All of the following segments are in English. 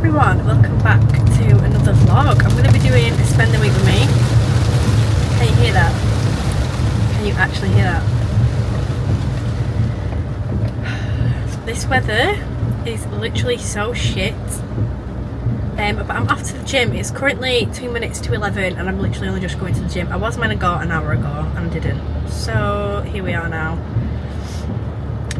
everyone, welcome back to another vlog. I'm going to be doing a spend the week with me. Can you hear that? Can you actually hear that? This weather is literally so shit. But I'm off to the gym. It's currently 2 minutes to 11 and I'm literally only just going to the gym. I was meant to go an hour ago and I didn't. So here we are now.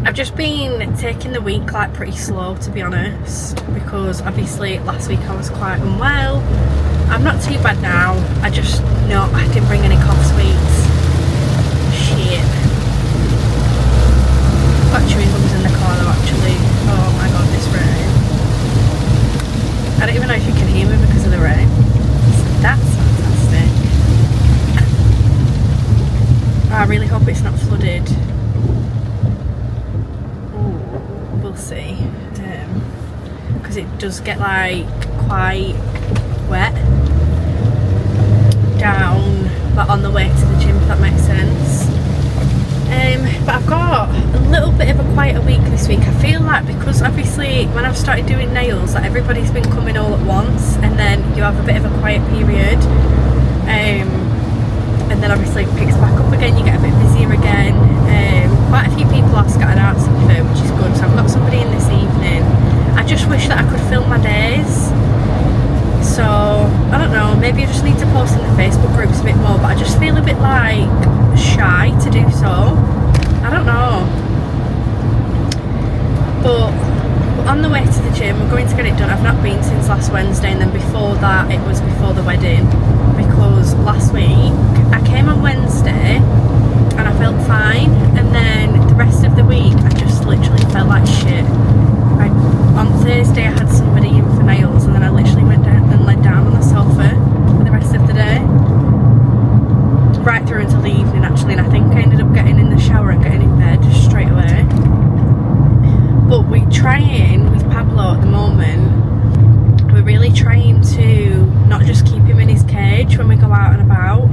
I've just been taking the week like pretty slow, to be honest, because obviously last week I was quite unwell. I'm not too bad now. I just know I didn't bring any cough sweets. Shit. Got chewing gums in the car though actually. Oh my god, this rain. I don't even know if you can hear me because of the rain. So that's fantastic. I really hope it's not flooded. See, because it does get like quite wet down like on the way to the gym, if that makes sense. But I've got a little bit of a quieter week this week. I feel like because obviously when I've started doing nails, like everybody's been coming all at once and then you have a bit of a quiet period, and then obviously it picks back up again, you get a bit busier again. Quite a few people are scattered out to be fair, which is good. So I've got somebody in this evening. I just wish that I could film my days. So I don't know, maybe I just need to post in the Facebook groups a bit more, but I just feel a bit like shy to do so. I don't know. But we're on the way to the gym, we're going to get it done. I've not been since last Wednesday, and then before that it was before the wedding, because last week I came on Wednesday and I felt fine, and then the rest of the week I just literally felt like shit. On Thursday I had somebody in for nails and then I literally went down and laid down on the sofa for the rest of the day, right through until the evening actually, and I think I ended up getting in the shower and getting in bed straight away. But we're trying with Pablo at the moment, we're really trying to not just keep him in his cage when we go out and about.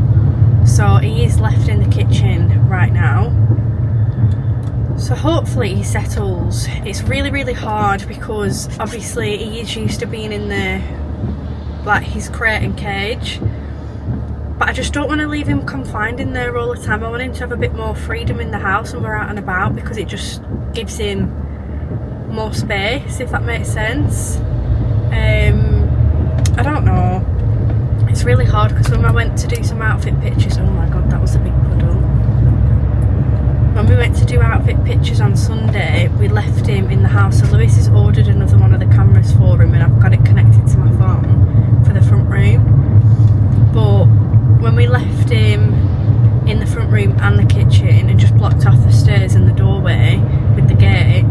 So he is left in the kitchen right now. So hopefully he settles. It's really, really hard because obviously he is used to being in the, like, his crate and cage. But I just don't want to leave him confined in there all the time. I want him to have a bit more freedom in the house when we're out and about, because it just gives him more space, if that makes sense. I don't know. It's really hard because when I went to do some outfit pictures, oh my god, that was a big puddle. When we went to do outfit pictures on Sunday, we left him in the house. So Lewis has ordered another one of the cameras for him and I've got it connected to my phone for the front room. But when we left him in the front room and the kitchen and just blocked off the stairs and the doorway with the gate,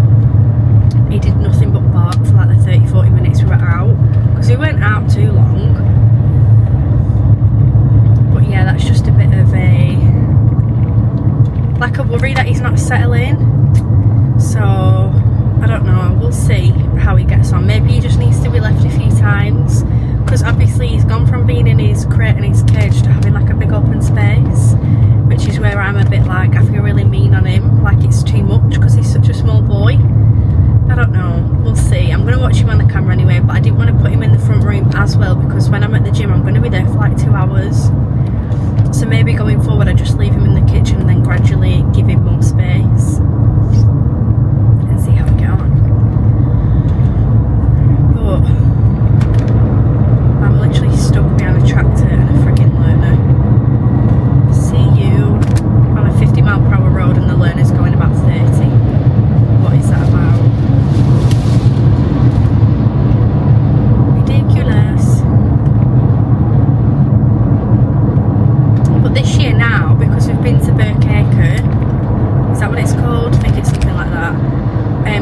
he did nothing but bark for like the 30-40 minutes we were out, because we weren't out too long. But yeah, that's just a bit of a worry that he's not settling. So I don't know, we'll see how he gets on. Maybe he just needs to be left a few times, because obviously he's gone from being in his crate and his cage to having like a big open space, which is where I'm a bit like, I feel really mean on him, like it's too much because he's such a small boy. I don't know, we'll see. I'm going to watch him on the camera anyway, but I didn't want to put him in the front room as well, because when I'm at the gym I'm going to be there for like 2 hours. So maybe going forward I just leave him in the kitchen and then gradually give him more space and see how we get on. But I'm literally stuck behind a tractor and a friggin' learner. See you on a 50-mile-per-hour road and the learner's going about 30. What is that about? Ridiculous. But this year now, because we've been to Burkacre, is that what it's called? I think it's something like that.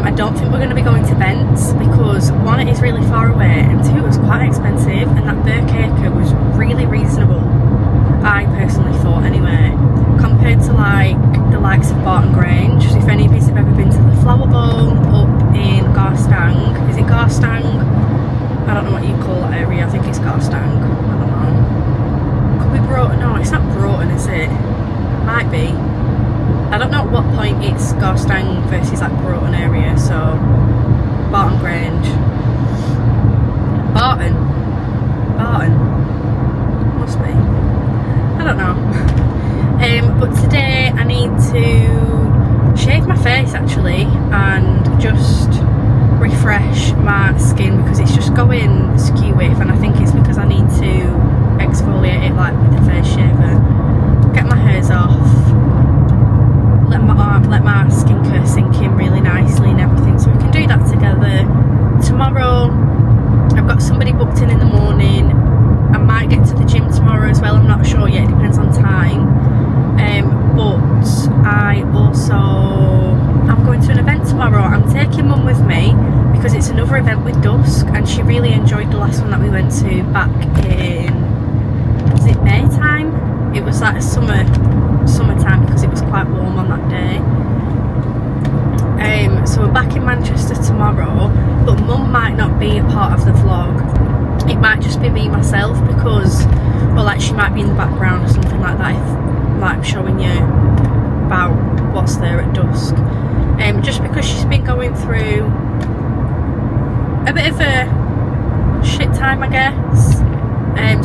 I don't think we're going to be going to Bents, because one, it is really far away, and two, it was quite expensive, and that Burkacre was really reasonable, I personally thought anyway, compared to like the likes of Barton Grange. So if any of you have ever been to the Flower Bowl up in Garstang, is it Garstang? I don't know what you call that area, I think it's Garstang, I don't know. Could be Broughton, no it's not Broughton, is it? Might be. I don't know at what point it's Garstang versus like Broughton area, so Barton Grange. Barton. Must be. I don't know. But today I need to shave my face actually and just refresh my skin because it's just going skewy, and I think it's because I need to exfoliate it like with the face shaver, get my hairs off, let my skincare sink in really nicely and everything, so we can do that together. Tomorrow I've got somebody booked in the morning. I might get to the gym tomorrow as well, I'm not sure yet, it depends on time. But I'm going to an event tomorrow. I'm taking Mum with me because it's another event with Dusk, and she really enjoyed the last one that we went to back in, was it May time? It was like summertime because it was quite warm on that day. So we're back in Manchester tomorrow, but Mum might not be a part of the vlog. It might just be me myself because, well, like she might be in the background or something like that, if, like showing you about what's there at Dusk. Just because she's been going through a bit of a shit time, I guess.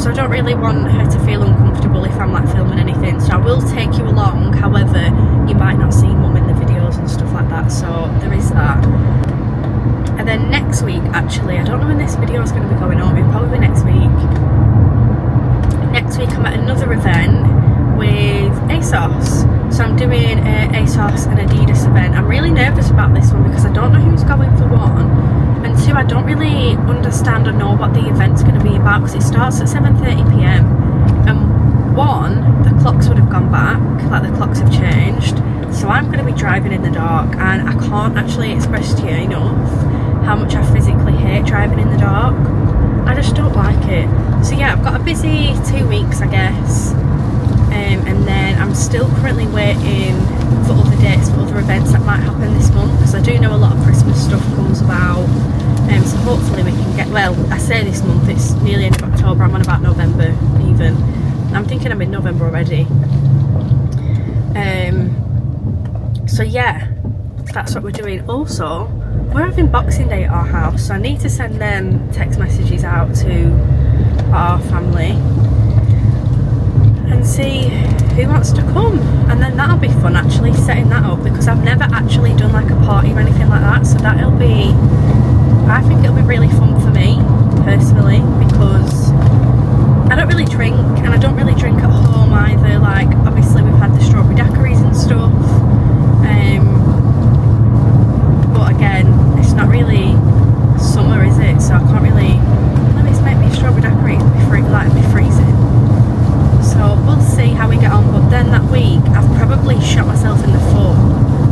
So I don't really want her to feel uncomfortable if I'm like filming anything, so I will take you along. However, you might not see Mum in the videos and stuff like that, so there is that. And then next week, actually, I don't know when this video is going to be going on, it'll probably be next week. Next week I'm at another event with ASOS. So I'm doing an ASOS and Adidas event. I'm really nervous about this one because I don't know who's going for one, and two, I don't really understand or know what the event's going to be about because it starts at 7:30 PM, and one, the clocks would have gone back, like the clocks have changed, so I'm going to be driving in the dark, and I can't actually express to you enough how much I physically hate driving in the dark. I just don't like it. So yeah, I've got a busy 2 weeks, I guess. And then I'm still currently waiting for other dates for other events that might happen this month, because I do know a lot of Christmas stuff comes about. So hopefully we can get, well, I say this month, it's nearly end of October, I'm on about November even. I'm thinking I'm in November already. So yeah, that's what we're doing. Also, we're having Boxing Day at our house, so I need to send them text messages out to our family and see who wants to come, and then that'll be fun actually, setting that up, because I've never actually done like a party or anything like that, so that'll be, I think it'll be really fun for me personally, because I don't really drink, and I don't really drink at home either. Like obviously we've had the strawberry daiquiris and stuff, but again, it's not really summer, is it? So I can't really, let me make me a strawberry daiquiri, it'll be freezing. So we'll see how we get on, but then that week I've probably shot myself in the foot.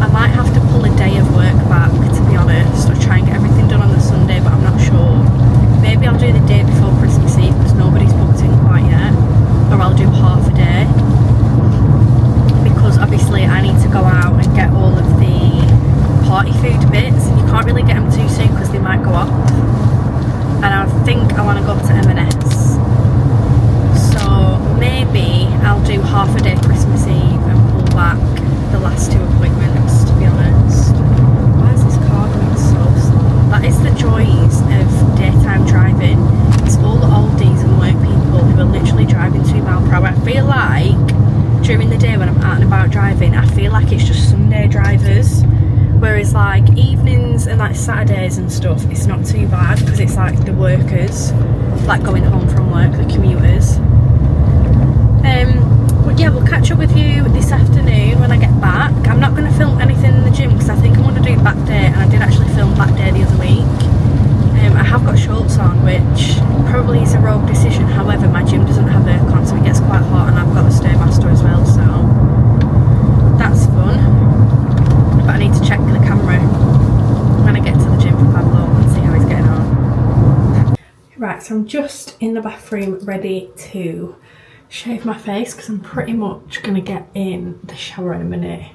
I might have to pull a day of work back, to be honest, or try and get everything done on the Sunday, but I'm not sure. Maybe I'll do the day before Christmas Eve because nobody's booked in quite yet, or I'll do half a day, because obviously I need to go out and get all of the party food bits, and you can't really get them too soon because they might go off, and I think I want to go up to M&S. So maybe I'll do half a day Christmas Eve and pull back the last 2 appointments, to be honest. Why is this car going so slow? That is the joys of daytime driving. It's all the oldies and work people who are literally driving 2 miles per hour. I feel like during the day when I'm out and about driving, I feel like it's just Sunday drivers. Whereas like evenings and like Saturdays and stuff, it's not too bad because it's like the workers, like going home from work, the commuters. But yeah, we'll catch up with you this afternoon when I get back. I'm not going to film anything in the gym because I think I'm going to do back day, and I did actually film back day the other week. I have got shorts on, which probably is a rogue decision. However, my gym doesn't have aircon, so it gets quite hot, and I've got the Stairmaster as well, so that's fun. But I need to check the camera when I get to the gym for Pablo and see how he's getting on. Right, so I'm just in the bathroom ready to shave my face because I'm pretty much going to get in the shower in a minute.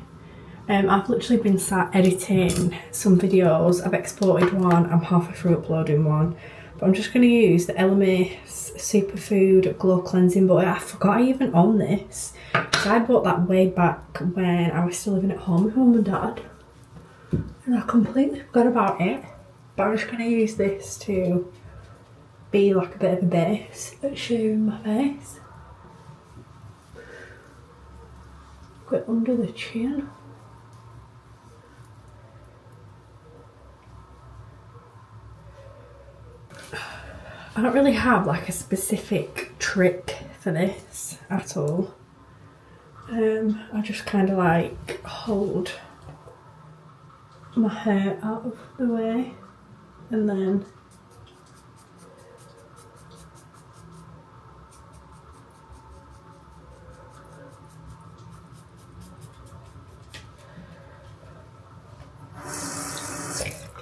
I've literally been sat editing some videos. I've exported one, I'm halfway through uploading one, but I'm just going to use the LMS Superfood Glow Cleansing Butter. I forgot I even own this, so I bought that way back when I was still living at home with Mum and Dad, and I completely forgot about it, but I'm just going to use this to be like a bit of a base at shaving my face. Go under the chin. I don't really have like a specific trick for this at all. I just kind of like hold my hair out of the way and then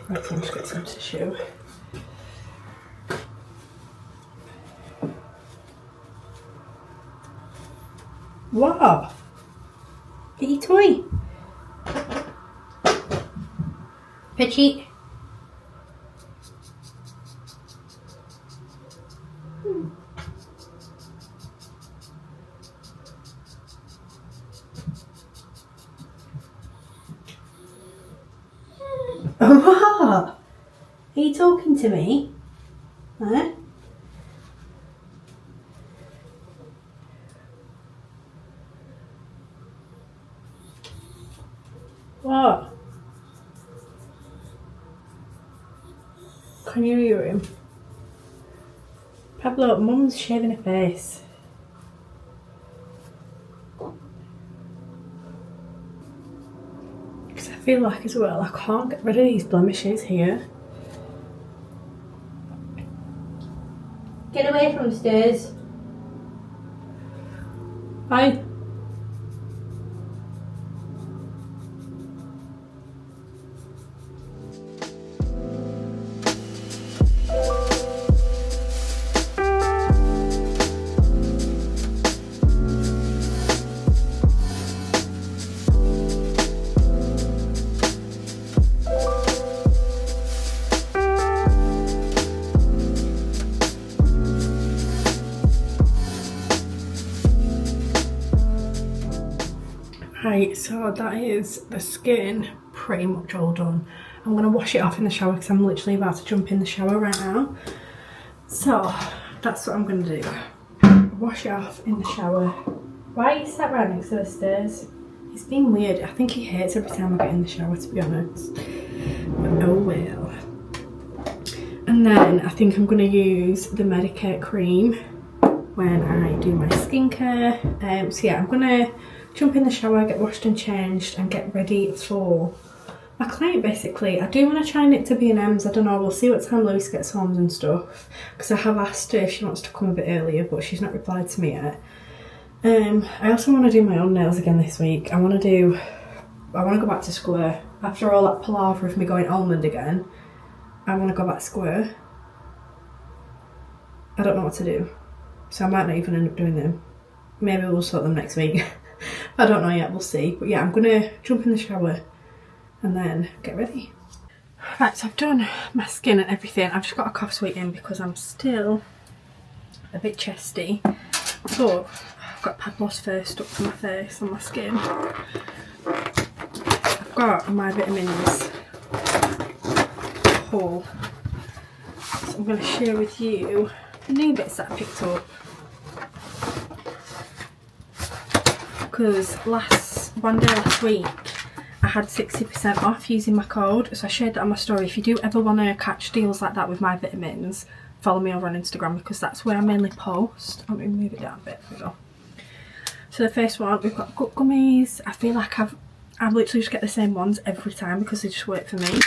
right, so I'm just get some tissue. What? Get your toy. Petite. What? Are you talking to me? Huh? What? Can you hear him? Pablo, Mum's shaving her face. Because I feel like as well, I can't get rid of these blemishes here. Get away from the stairs. Bye. Right, so that is the skin pretty much all done. I'm going to wash it off in the shower because I'm literally about to jump in the shower right now. So that's what I'm going to do. Wash it off in the shower. Why are you sat right next to the stairs? He's being weird. I think he hates every time I get in the shower, to be honest. But oh well. And then I think I'm going to use the Medicare cream when I do my skincare. So yeah, I'm going to jump in the shower, get washed and changed and get ready for my client basically. I do want to try and knit to B&M's, I don't know, we'll see what time Louise gets home and stuff. Because I have asked her if she wants to come a bit earlier but she's not replied to me yet. I also want to do my own nails again this week. I want to go back to square. After all that palaver of me going almond again, I want to go back square. I don't know what to do. So I might not even end up doing them. Maybe we'll sort them next week. I don't know yet, we'll see. But yeah, I'm gonna jump in the shower and then get ready. Right, so I've done my skin and everything. I've just got a cough sweet in because I'm still a bit chesty. But I've got Padmos first up for my face and my skin. I've got my vitamins haul. So I'm gonna share with you the new bits that I picked up. Because one day last week I had 60% off using my code, so I shared that on my story. If you do ever want to catch deals like that with my vitamins, follow me over on Instagram because that's where I mainly post. Let me move it down a bit. There we go. So the first one, we've got gut gummies. I feel like I've literally just get the same ones every time because they just work for me.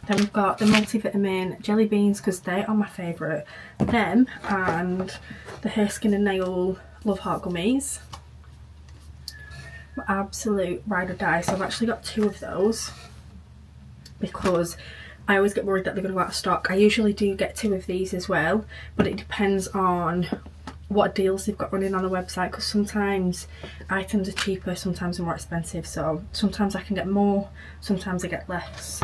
Then we've got the multivitamin jelly beans because they are my favourite. Them and the hair, skin and nail love heart gummies. Absolute ride or die. So I've actually got 2 of those because I always get worried that they're going to go out of stock. I usually do get 2 of these as well, but it depends on what deals they've got running on the website because sometimes items are cheaper, sometimes they're more expensive. So sometimes I can get more, sometimes I get less.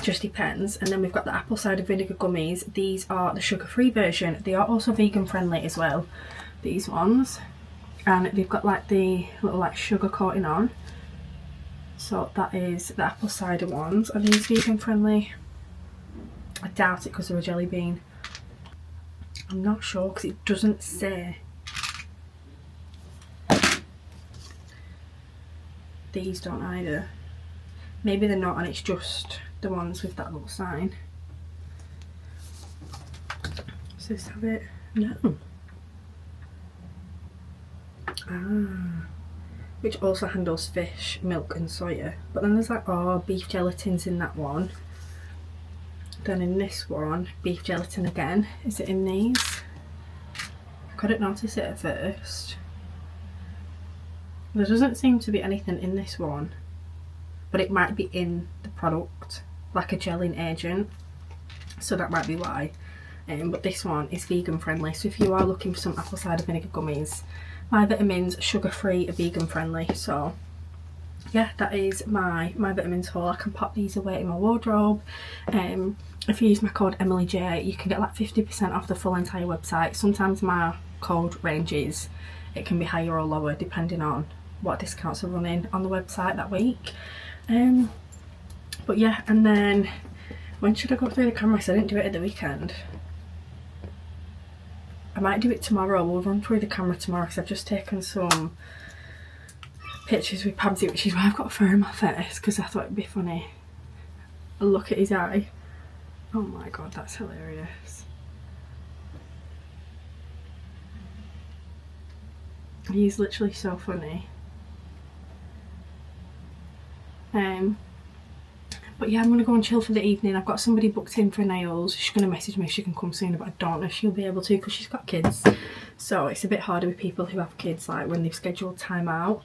Just depends. And then we've got the apple cider vinegar gummies. These are the sugar-free version. They are also vegan friendly as well, these ones. And they've got like the little like sugar coating on. So that is the apple cider ones. Are these vegan friendly? I doubt it because they're a jelly bean. I'm not sure because it doesn't say. These don't either. Maybe they're not and it's just the ones with that little sign. Does this have it? No. Ah. Which also handles fish, milk and soya. But then there's like, oh, beef gelatin's in that one. Then in this one, beef gelatin again. Is it in these? I couldn't notice it at first. There doesn't seem to be anything in this one, but it might be in the product, like a gelling agent, so that might be why. But this one is vegan friendly, so if you are looking for some apple cider vinegar gummies, my vitamins, sugar free, are vegan friendly. So yeah, that is my vitamins haul. I can pop these away in my wardrobe. If you use my code EmilyJ, you can get like 50% off the full entire website. Sometimes my code ranges, it can be higher or lower depending on what discounts are running on the website that week. But yeah, and then when should I go through the camera? So I didn't do it at the weekend. I might do it tomorrow. We'll run through the camera tomorrow because I've just taken some pictures with Pabsy, which is why I've got fur in my face, because I thought it'd be funny. Look at his eye. Oh my god, that's hilarious. He's literally so funny. But yeah, I'm going to go and chill for the evening. I've got somebody booked in for nails. She's going to message me if she can come soon, but I don't know if she'll be able to because she's got kids. So it's a bit harder with people who have kids, like when they've scheduled time out.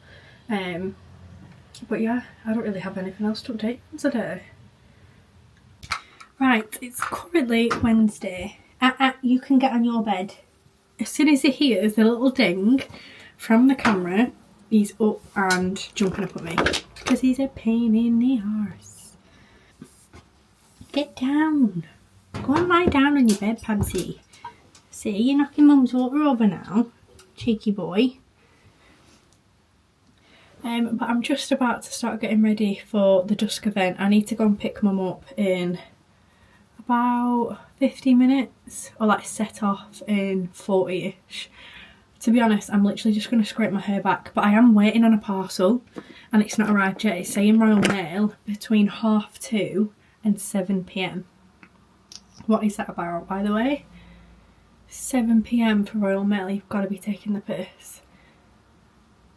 But yeah, I don't really have anything else to update on today. Right, it's currently Wednesday. You can get on your bed. As soon as he hears the little ding from the camera, he's up and jumping up at me because he's a pain in the arse. Get down. Go and lie down on your bed, Pabsy. See, you're knocking Mum's water over now. Cheeky boy. But I'm just about to start getting ready for the dusk event. I need to go and pick Mum up in about 50 minutes, or like set off in 40ish. To be honest, I'm literally just going to scrape my hair back, but I am waiting on a parcel and it's not arrived yet. It's saying Royal Mail between 2:30 and 7 PM. What is that about, by the way? 7 PM for Royal Mail. You've got to be taking the piss.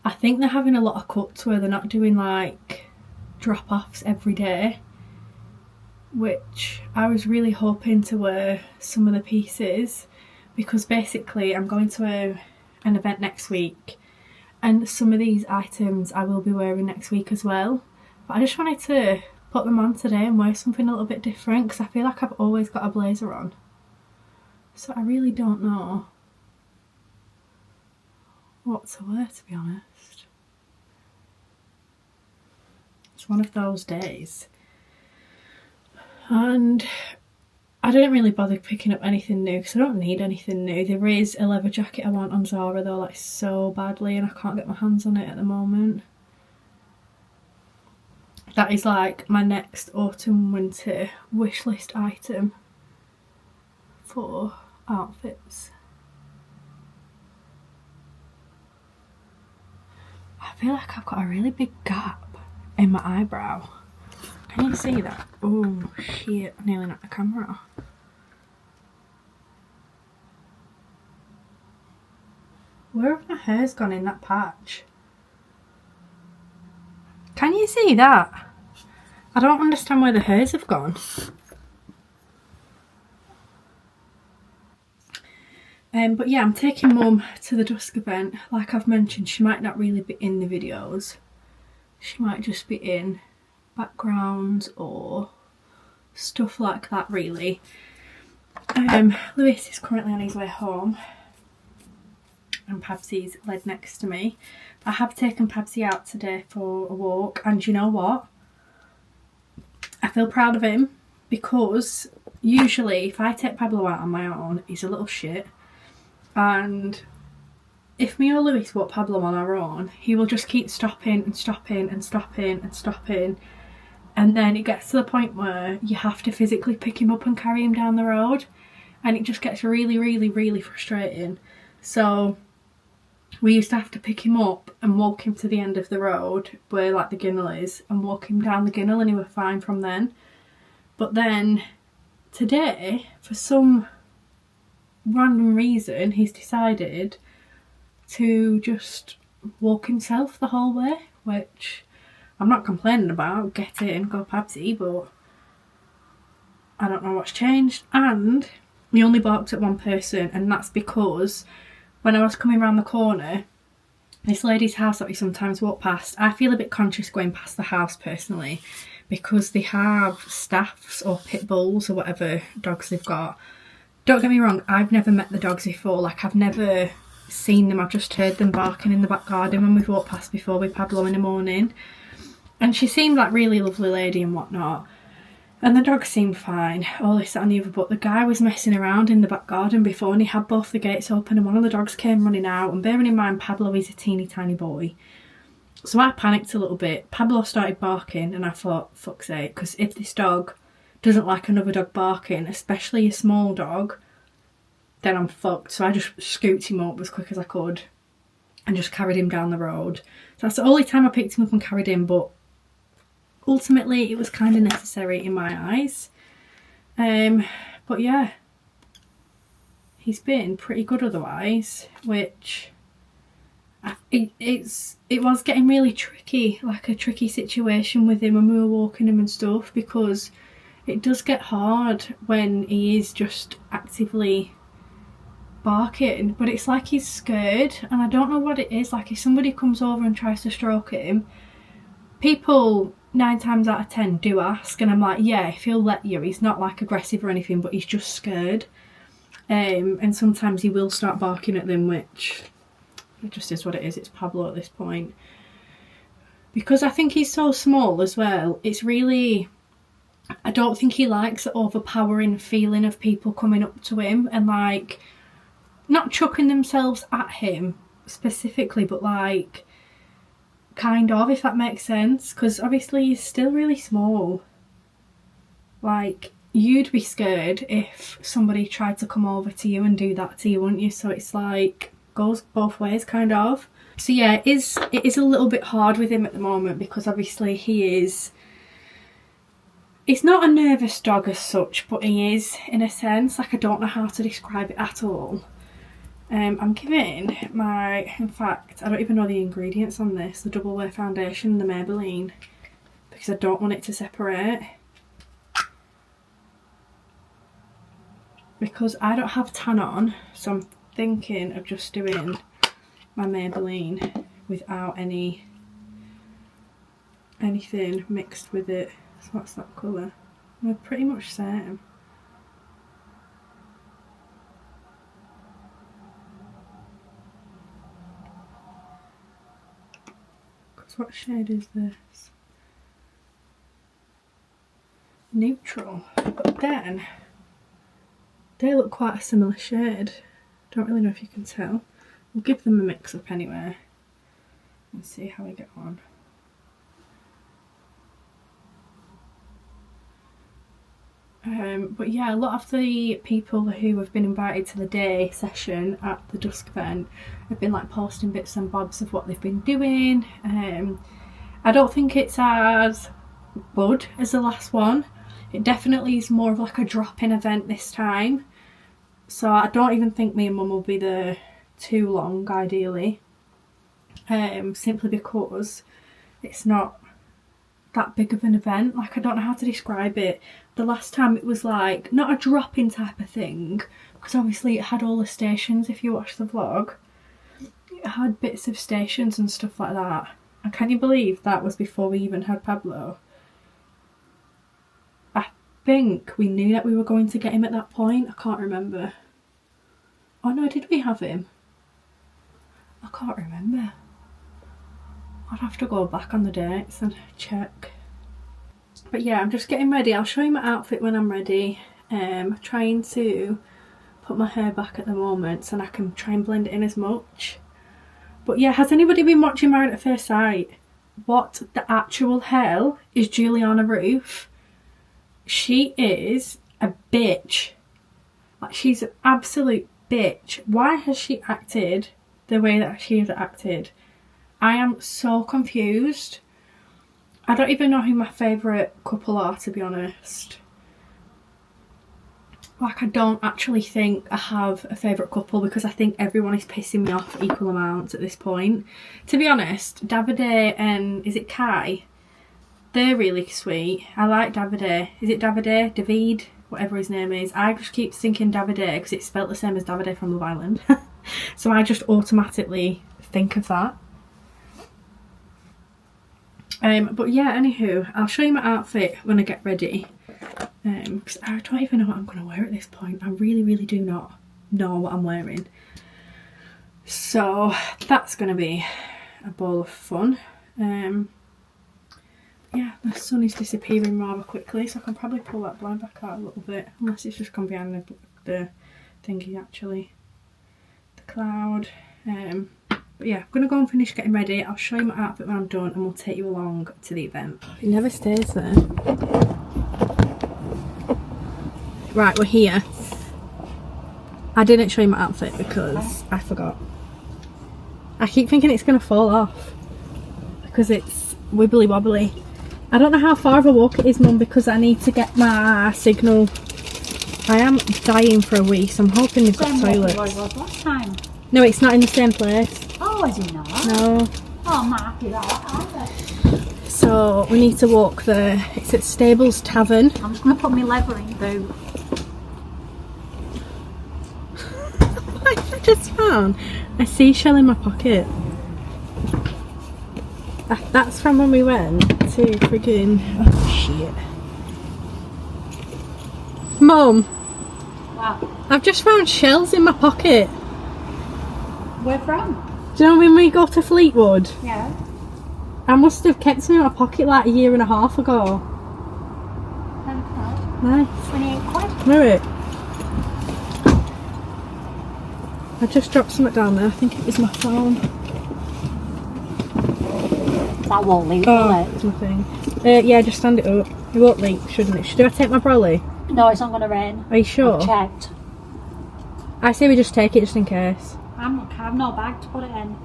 I think they're having a lot of cuts where they're not doing like drop-offs every day, which I was really hoping to wear some of the pieces, because basically I'm going to an event next week and some of these items I will be wearing next week as well. But I just wanted to put them on today and wear something a little bit different because I feel like I've always got a blazer on. So I really don't know what to wear, to be honest. It's one of those days. And I didn't really bother picking up anything new because I don't need anything new. There is a leather jacket I want on Zara though, like so badly, and I can't get my hands on it at the moment. That is like my next autumn winter wish list item for outfits. I feel like I've got a really big gap in my eyebrow. Can you see that? Oh shit, I nearly knocked the camera off. Where have my hairs gone in that patch? Can you see that? I don't understand where the hairs have gone. But yeah, I'm taking Mum to the dusk event. Like I've mentioned, she might not really be in the videos. She might just be in backgrounds or stuff like that, really. Lewis is currently on his way home and Pabsy's led next to me. I have taken Pabsy out today for a walk, and you know what? I feel proud of him, because usually if I take Pablo out on my own, he's a little shit, and if me or Lewis walk Pablo on our own, he will just keep stopping and stopping and stopping and stopping, and then it gets to the point where you have to physically pick him up and carry him down the road, and it just gets really, really, really frustrating. So we used to have to pick him up and walk him to the end of the road where like the ginnel is, and walk him down the ginnel, and he was fine from then. But then today, for some random reason, he's decided to just walk himself the whole way, which I'm not complaining about, get it and go Pabsy, but I don't know what's changed. And he only barked at one person, and that's because when I was coming around the corner, this lady's house that we sometimes walk past, I feel a bit conscious going past the house personally, because they have staffs or pit bulls or whatever dogs they've got. Don't get me wrong, I've never met the dogs before, like I've never seen them, I've just heard them barking in the back garden when we've walked past before with Pablo in the morning. And she seemed like really lovely lady and whatnot, and the dog seemed fine, all this that and the other, but the guy was messing around in the back garden before, and he had both the gates open, and one of the dogs came running out, and bearing in mind Pablo is a teeny tiny boy, so I panicked a little bit. Pablo started barking, and I thought, fuck's sake, because if this dog doesn't like another dog barking, especially a small dog, then I'm fucked. So I just scooped him up as quick as I could and just carried him down the road. So that's the only time I picked him up and carried him, but ultimately it was kind of necessary in my eyes. But yeah, he's been pretty good otherwise, which it was getting really tricky, like a tricky situation with him when we were walking him and stuff, because it does get hard when he is just actively barking, but it's like he's scared, and I don't know what it is. Like if somebody comes over and tries to stroke him, people 9 times out of 10 do ask, and I'm like, yeah, if he'll let you, he's not like aggressive or anything, but he's just scared. And sometimes he will start barking at them, which it just is what it is. It's Pablo at this point, because I think he's so small as well. It's really, I don't think he likes the overpowering feeling of people coming up to him and like not chucking themselves at him specifically, but like kind of, if that makes sense, because obviously he's still really small. Like you'd be scared if somebody tried to come over to you and do that to you, wouldn't you? So it's like goes both ways kind of. So yeah, it is a little bit hard with him at the moment, because obviously he's not a nervous dog as such, but he is in a sense. Like I don't know how to describe it at all. I'm giving in fact, I don't even know the ingredients on this, the double wear foundation, the Maybelline, because I don't want it to separate. Because I don't have tan on, so I'm thinking of just doing my Maybelline without anything mixed with it. So what's that colour? They're pretty much same. What shade is this? Neutral. But then they look quite a similar shade. Don't really know if you can tell. We'll give them a mix up anyway and see how we get on. But yeah, a lot of the people who have been invited to the day session at the dusk event have been like posting bits and bobs of what they've been doing. I don't think it's as good as the last one. It definitely is more of like a drop-in event this time. So I don't even think me and Mum will be there too long, ideally. Simply because it's not that big of an event. Like I don't know how to describe it. The last time it was like not a drop-in type of thing, because obviously it had all the stations. If you watch the vlog, it had bits of stations and stuff like that. And can you believe that was before we even had Pablo? I think we knew that we were going to get him at that point. I can't remember. Oh no, did we have him? I can't remember. I'd have to go back on the dates and check. But yeah, I'm just getting ready. I'll show you my outfit when I'm ready. Trying to put my hair back at the moment so I can try and blend it in as much. But yeah, has anybody been watching Married at First Sight? what the actual hell is Juliana Roof? She is a bitch. Like, she's an absolute bitch. Why has she acted the way that she has acted? I am so confused. I don't even know who my favourite couple are, to be honest. Like, I don't actually think I have a favourite couple because I think everyone is pissing me off equal amounts at this point. To be honest, Davide and, is it Kai? They're really sweet. I like Davide. Is it Davide? David? Whatever his name is. I just keep thinking Davide because it's spelt the same as Davide from Love Island. So I just automatically think of that. But yeah, anywho, I'll show you my outfit when I get ready. Because I don't even know what I'm going to wear at this point. I really do not know what I'm wearing. So that's going to be a ball of fun. Yeah, the sun is disappearing rather quickly, so I can probably pull that blind back out a little bit, unless it's just gone behind the thingy actually, the cloud. But yeah, I'm going to go and finish getting ready. I'll show you my outfit when I'm done and we'll take you along to the event. It never stays there. Right, we're here. I didn't show you my outfit because I forgot. I keep thinking it's going to fall off because it's wibbly wobbly. I don't know how far of a walk it is, Mum, because I need to get my signal. I am dying for a wee, so I'm hoping you've got toilets. Last time. No, it's not in the same place. Oh, is it not? No. Oh, Mark, you're right. So we need to walk there. It's at Stables Tavern. I'm just going to put my leathering boot. What have I just found? A seashell in my pocket. That's from when we went to friggin'... Oh shit. Mum, Wow. I've just found shells in my pocket. Where from? Do you know when we go to Fleetwood? Yeah. I must have kept them in my pocket like a year and a half ago. Nice. 28 quid. Knew it. I just dropped something down there. I think it was my phone. That won't leak, Oh, will it? it's my thing. Yeah, just stand it up. It won't leak, shouldn't it? Should I take my brolly? No, it's not going to rain. Are you sure? I've checked. I say we just take it just in case. I've no bag to put it in.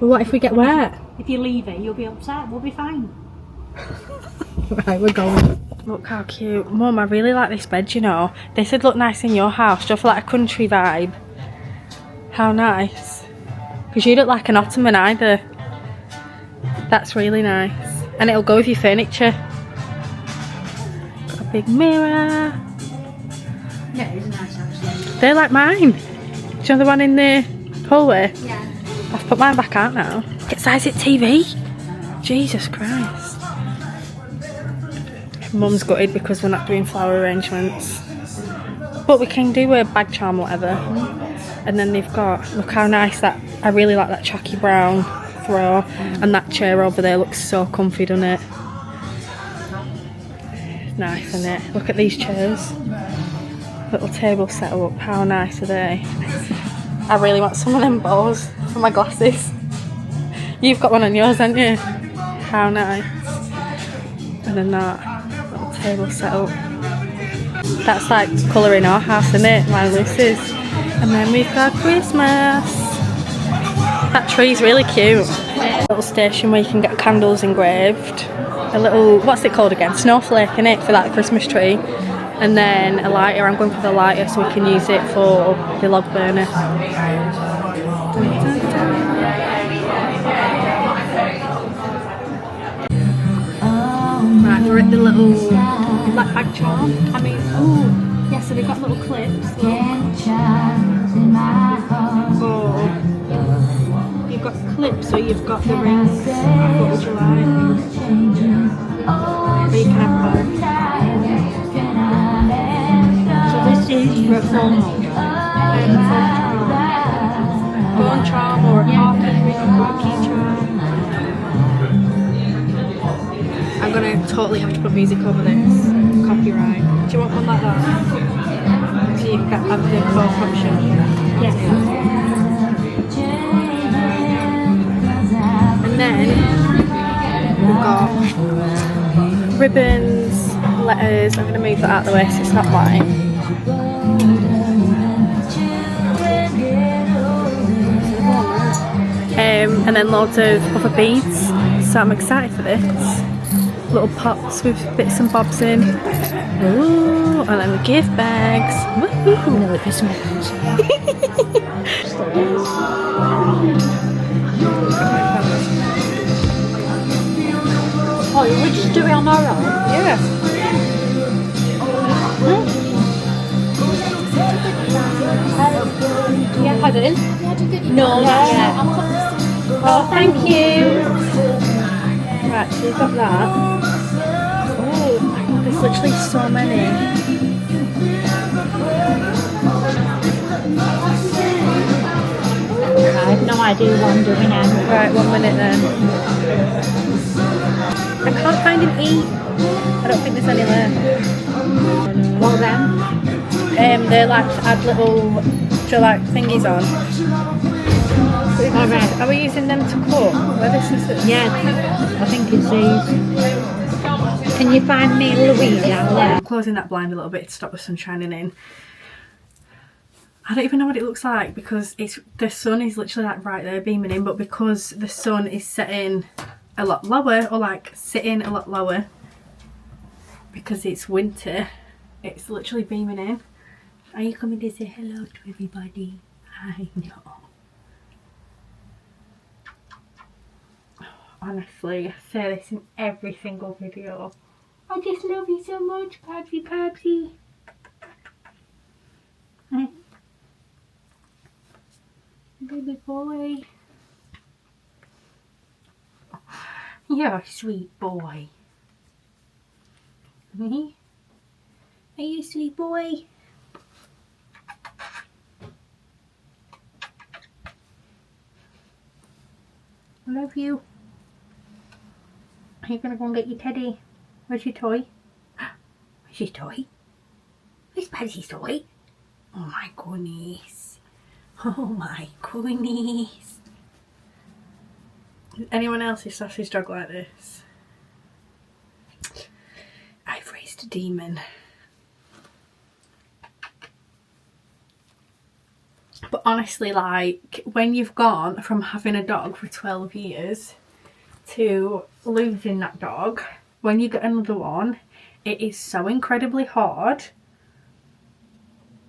But what if we get wet? If you leave it, you'll be upset. We'll be fine. Right, we're going. Look how cute. Mum, I really like this bed, you know. This would look nice in your house, just for like a country vibe. How nice. Because you look like an ottoman either. That's really nice. And it'll go with your furniture. Got a big mirror. Yeah, it's nice actually. They're like mine. Do you know the one in the hallway? Yeah. I've put mine back out now. Get size it TV. Jesus Christ. Mum's gutted because we're not doing flower arrangements. But we can do a bag charm or whatever. And then they've got, look how nice that, I really like that chalky brown throw. And that chair over there looks so comfy, doesn't it? Nice, isn't it? Look at these chairs. Little table set up, how nice are they? I really want some of them bows for my glasses. You've got one on yours, haven't you? How nice. And then that little table set up. That's like colouring our house, isn't it? My Lucy's. And then we've got Christmas. That tree's really cute. A little station where you can get candles engraved. A little, what's it called again? Snowflake, in it, for that Christmas tree. And then a lighter. I'm going for the lighter so we can use it for the log burner. Right, we're at the little like bag charm. I mean, oh, yeah, so they've got little clips. Oh, you've got clips, so you've got the rings. What would you like? Or you can have both. So this is for a phone holder. Phone charm or a car key charm. I'm gonna totally have to put music over this. Copyright. Do you want one like that? So you can have the both option. Yes. And then We've got ribbons, letters. I'm going to move that out of the way so it's not mine. And then loads of other beads, so I'm excited for this. Little pots with bits and bobs in. Ooh, and then the gift bags. Woohoo! Oh, we just do it on our own? Yeah. Yeah, pardon? No, not yet. Oh, thank you. Right, so we've got that. Oh my god, there's literally so many. I have no idea what I'm doing now. Right, 1 minute then. I can't find an E. I don't think there's any left. What then? They like to add little, like thingies on. Alright. Are we using them to cut? Where this is it? Yeah, I think it's these. Can you find me Louise out there? I'm closing that blind a little bit to stop the sun shining in. I don't even know what it looks like because the sun is literally like right there beaming in, but because the sun is setting a lot lower, or like sitting a lot lower because it's winter, it's literally beaming in. Are you coming to say hello to everybody? I know. Honestly, I say this in every single video. I just love you so much, Pabsy Pabsy. Baby boy. You're a sweet boy. Me? Are you a sweet boy? I love you. Are you gonna go and get your teddy? Where's your toy? Where's your toy? Where's Paddy's toy? Oh my goodness. Oh my goodness. Is anyone else's sausage dog like this? I've raised a demon. But honestly, like, when you've gone from having a dog for 12 years to losing that dog, when you get another one, it is so incredibly hard.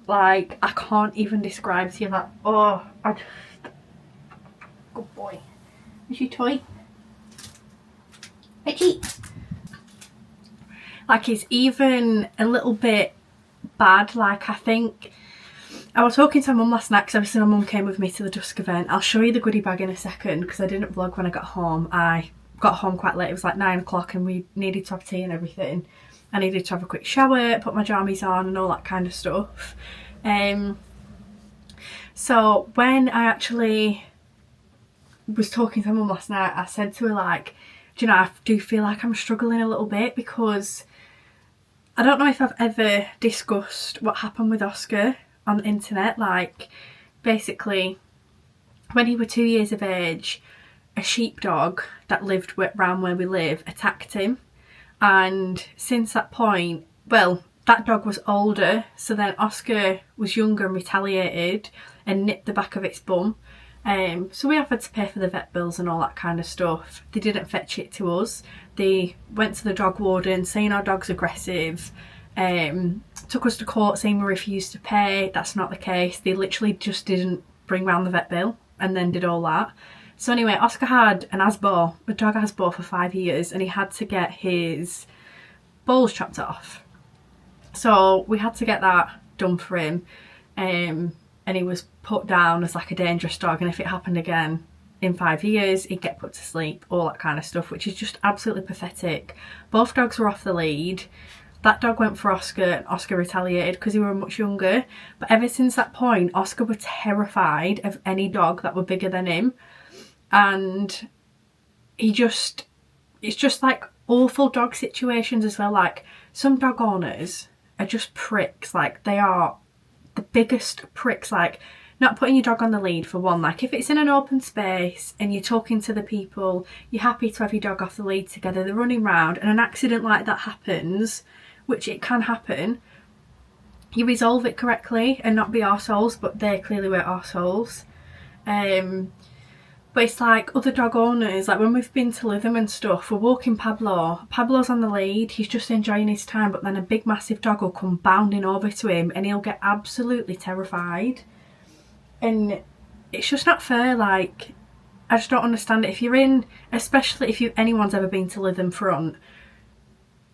Like, I can't even describe to you that. Oh, I just... Good boy. Is your toy? Reggie! Like, it's even a little bit bad. Like, I think... I was talking to my mum last night because obviously my mum came with me to the dusk event. I'll show you the goodie bag in a second because I didn't vlog when I got home. I got home quite late. It was like 9 o'clock and we needed to have tea and everything. I needed to have a quick shower, put my jammies on and all that kind of stuff. So when I actually was talking to my mum last night, I said to her, like, do you know, I do feel like I'm struggling a little bit because I don't know if I've ever discussed what happened with Oscar on the internet. Like, basically, when he was 2 years of age, a sheepdog that lived around where we live attacked him, and since that point, well, that dog was older, so then Oscar was younger and retaliated and nipped the back of its bum. So we offered to pay for the vet bills and all that kind of stuff. They didn't fetch it to us. They went to the dog warden saying our dog's aggressive, took us to court saying we refused to pay. That's not the case. They literally just didn't bring round the vet bill and then did all that. So anyway, Oscar had an Asbo, a dog Asbo, for 5 years, and he had to get his balls chopped off. So we had to get that done for him, and he was put down as like a dangerous dog, and if it happened again in 5 years, he'd get put to sleep, all that kind of stuff, which is just absolutely pathetic. Both dogs were off the lead. That dog went for Oscar and Oscar retaliated because he were much younger. But ever since that point, Oscar was terrified of any dog that were bigger than him. And it's just like awful dog situations as well. Like, some dog owners are just pricks. Like, they are the biggest pricks. Like, not putting your dog on the lead, for one. Like if it's in an open space and you're talking to the people, you're happy to have your dog off the lead together, they're running round, and an accident like that happens, which it can happen, you resolve it correctly and not be arseholes, but they clearly were arseholes. But it's like other dog owners, like when we've been to Lytham and stuff, we're walking Pablo. Pablo's on the lead, he's just enjoying his time, but then a big massive dog will come bounding over to him and he'll get absolutely terrified. And it's just not fair. Like, I just don't understand it. If you're in, especially if anyone's ever been to Lytham Front,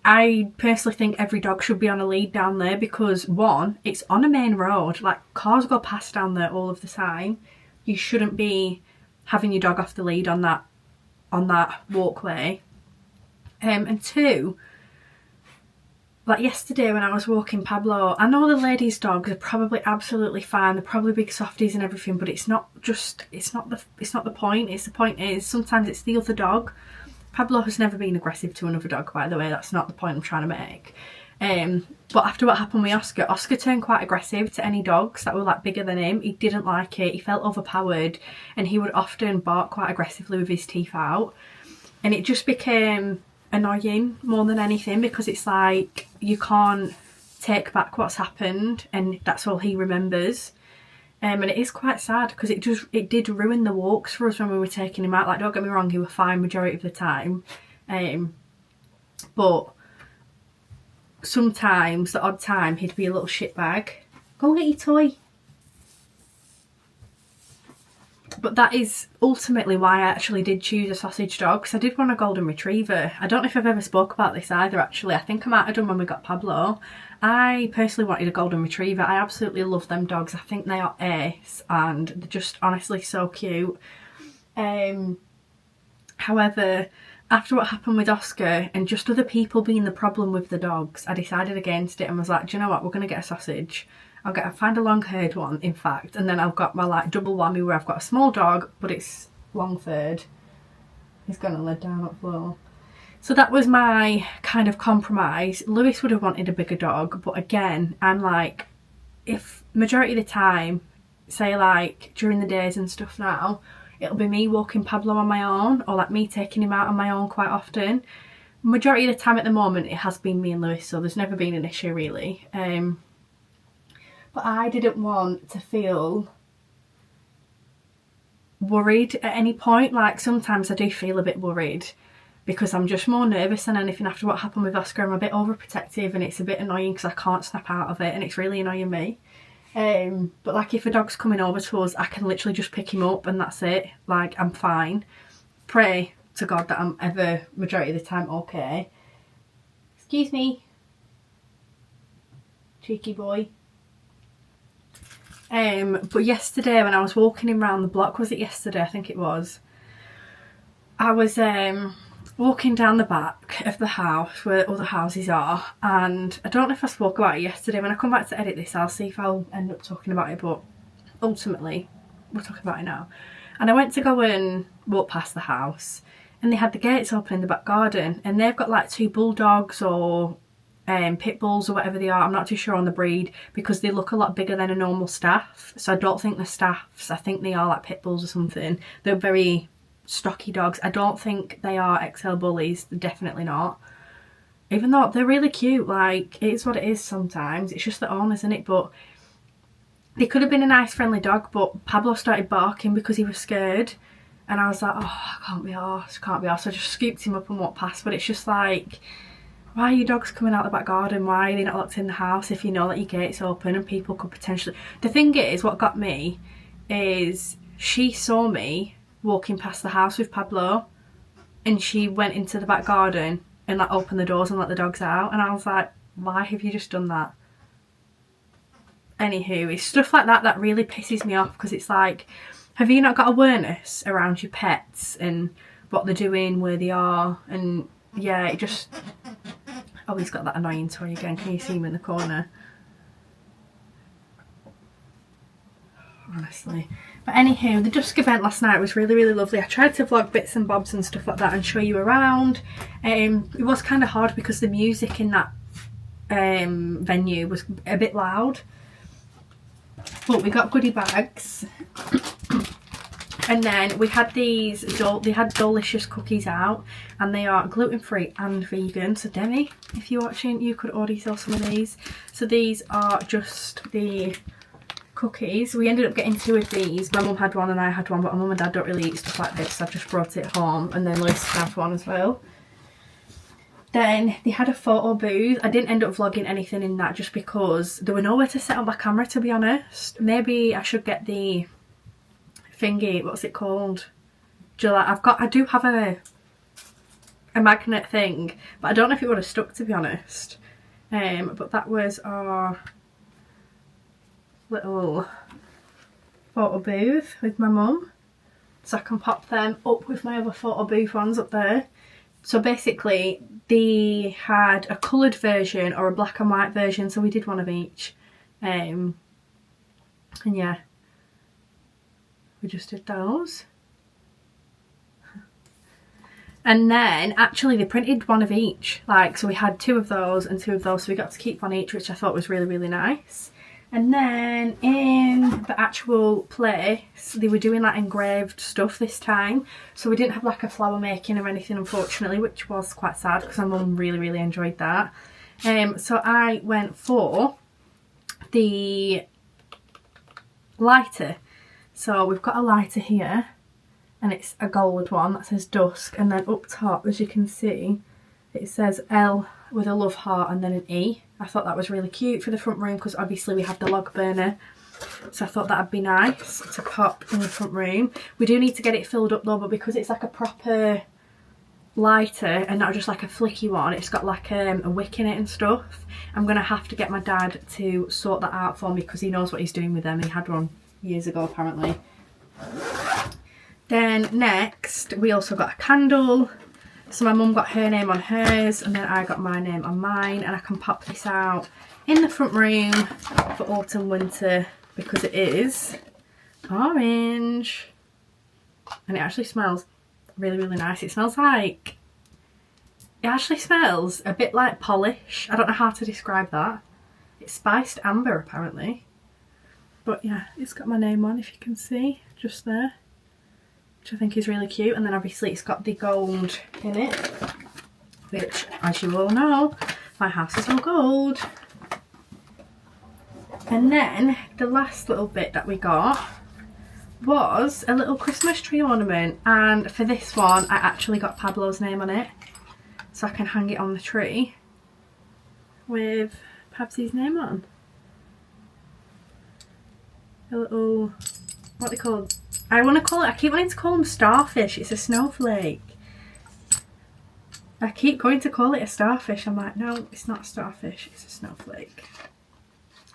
I personally think every dog should be on a lead down there, because one, it's on a main road, like cars go past down there all of the time. You shouldn't be having your dog off the lead on that walkway. And two, like yesterday when I was walking Pablo, I know the ladies' dogs are probably absolutely fine, they're probably big softies and everything, but it's not the point. The point is sometimes it's the other dog. Pablo has never been aggressive to another dog, by the way, that's not the point I'm trying to make. But after what happened with Oscar turned quite aggressive to any dogs that were like bigger than him. He didn't like it, he felt overpowered, and he would often bark quite aggressively with his teeth out, and it just became annoying more than anything, because it's like you can't take back what's happened and that's all he remembers. And it is quite sad, because it did ruin the walks for us when we were taking him out. Like, don't get me wrong, he was fine majority of the time, but sometimes, the odd time, he'd be a little shitbag. Go get your toy. But that is ultimately why I actually did choose a sausage dog, because I did want a golden retriever. I don't know if I've ever spoke about this either, actually. I think I might have done when we got Pablo. I personally wanted a golden retriever. I absolutely love them dogs. I think they are ace, and they're just honestly so cute. However, after what happened with Oscar and just other people being the problem with the dogs, I decided against it and was like, do you know what, we're going to get a sausage. I'll find a long-haired one, in fact, and then I've got my like double whammy where I've got a small dog, but it's long-furred. He's going to lay down up low. So that was my kind of compromise. Lewis would have wanted a bigger dog, but again, I'm like, if majority of the time, say like during the days and stuff now, it'll be me walking Pablo on my own, or like me taking him out on my own quite often. Majority of the time at the moment it has been me and Lewis, so there's never been an issue really. But I didn't want to feel worried at any point. Like sometimes I do feel a bit worried, because I'm just more nervous than anything after what happened with Oscar. I'm a bit overprotective and it's a bit annoying because I can't snap out of it, and it's really annoying me. But like if a dog's coming over to us, I can literally just pick him up and that's it. Like I'm fine. Pray to God that I'm ever, majority of the time, okay. Excuse me, cheeky boy. But yesterday when I was walking him around the block, was it yesterday? I think it was. I was walking down the back of the house where other houses are, and I don't know if I spoke about it yesterday. When I come back to edit this, I'll see if I'll end up talking about it, but ultimately we're talking about it now. And I went to go and walk past the house, and they had the gates open in the back garden, and they've got like 2 bulldogs or pit bulls or whatever they are. I'm not too sure on the breed, because they look a lot bigger than a normal staff, so I don't think they're staffs. I think they are like pit bulls or something. They're very stocky dogs. I don't think they are XL bullies, they're definitely not, even though they're really cute. Like, it is what it is sometimes, it's just the owners, isn't it? But they could have been a nice friendly dog, but Pablo started barking because he was scared, and I was like, oh, I can't be arsed. So I just scooped him up and walked past. But it's just like, why are your dogs coming out the back garden? Why are they not locked in the house if you know that your gate's open and people could potentially... The thing is, what got me is she saw me walking past the house with Pablo, and she went into the back garden and like opened the doors and let the dogs out, and I was like, why have you just done that? Anywho, it's stuff like that that really pisses me off, because it's like, have you not got awareness around your pets and what they're doing, where they are? And yeah, it just... Oh, he's got that annoying toy again. Can you see him in the corner? Honestly. But anywho, the dusk event last night was really, really lovely. I tried to vlog bits and bobs and stuff like that and show you around. It was kind of hard because the music in that venue was a bit loud. But we got goodie bags. And then we had these, they had delicious cookies out, and they are gluten-free and vegan. So Demi, if you're watching, you could order yourself some of these. So these are just the cookies. We ended up getting 2 of these. My mum had one and I had one, but my mum and dad don't really eat stuff like this, so I've just brought it home. And then Liz had one as well. Then they had a photo booth. I didn't end up vlogging anything in that just because there were nowhere to set up my camera, to be honest. Maybe I should get the thingy, what's it called? I do have a magnet thing, but I don't know if it would have stuck, to be honest. But that was our little photo booth with my mum, so I can pop them up with my other photo booth ones up there. So basically they had a coloured version or a black and white version, so we did one of each. And yeah, we just did those. And then actually they printed one of each, like, so we had 2 of those and 2 of those, so we got to keep one each, which I thought was really, really nice. And then in the actual place, they were doing like engraved stuff this time. So we didn't have like a flower making or anything, unfortunately, which was quite sad because my mum really, really enjoyed that. So I went for the lighter. So we've got a lighter here, and it's a gold one that says dusk. And then up top, as you can see, it says L with a love heart and then an E. I thought that was really cute for the front room because obviously we have the log burner, so I thought that'd be nice to pop in the front room. We do need to get it filled up though, but because it's like a proper lighter and not just like a flicky one, it's got like a wick in it and stuff. I'm gonna have to get my dad to sort that out for me because he knows what he's doing with them. He had one years ago apparently. Then next we also got a candle. So my mum got her name on hers and then I got my name on mine, and I can pop this out in the front room for autumn winter because it is orange and it actually smells really, really nice. It smells like, it actually smells a bit like polish. I don't know how to describe that. It's spiced amber apparently, but yeah, it's got my name on, if you can see just there, which I think is really cute. And then obviously it's got the gold in it, which, as you all know, my house is all gold. And then the last little bit that we got was a little Christmas tree ornament, and for this one I actually got Pablo's name on it, so I can hang it on the tree with Pabsy's name on. A little, what are they called? I keep wanting to call them starfish. It's a snowflake. I keep going to call it a starfish. I'm like, no, it's not a starfish, it's a snowflake.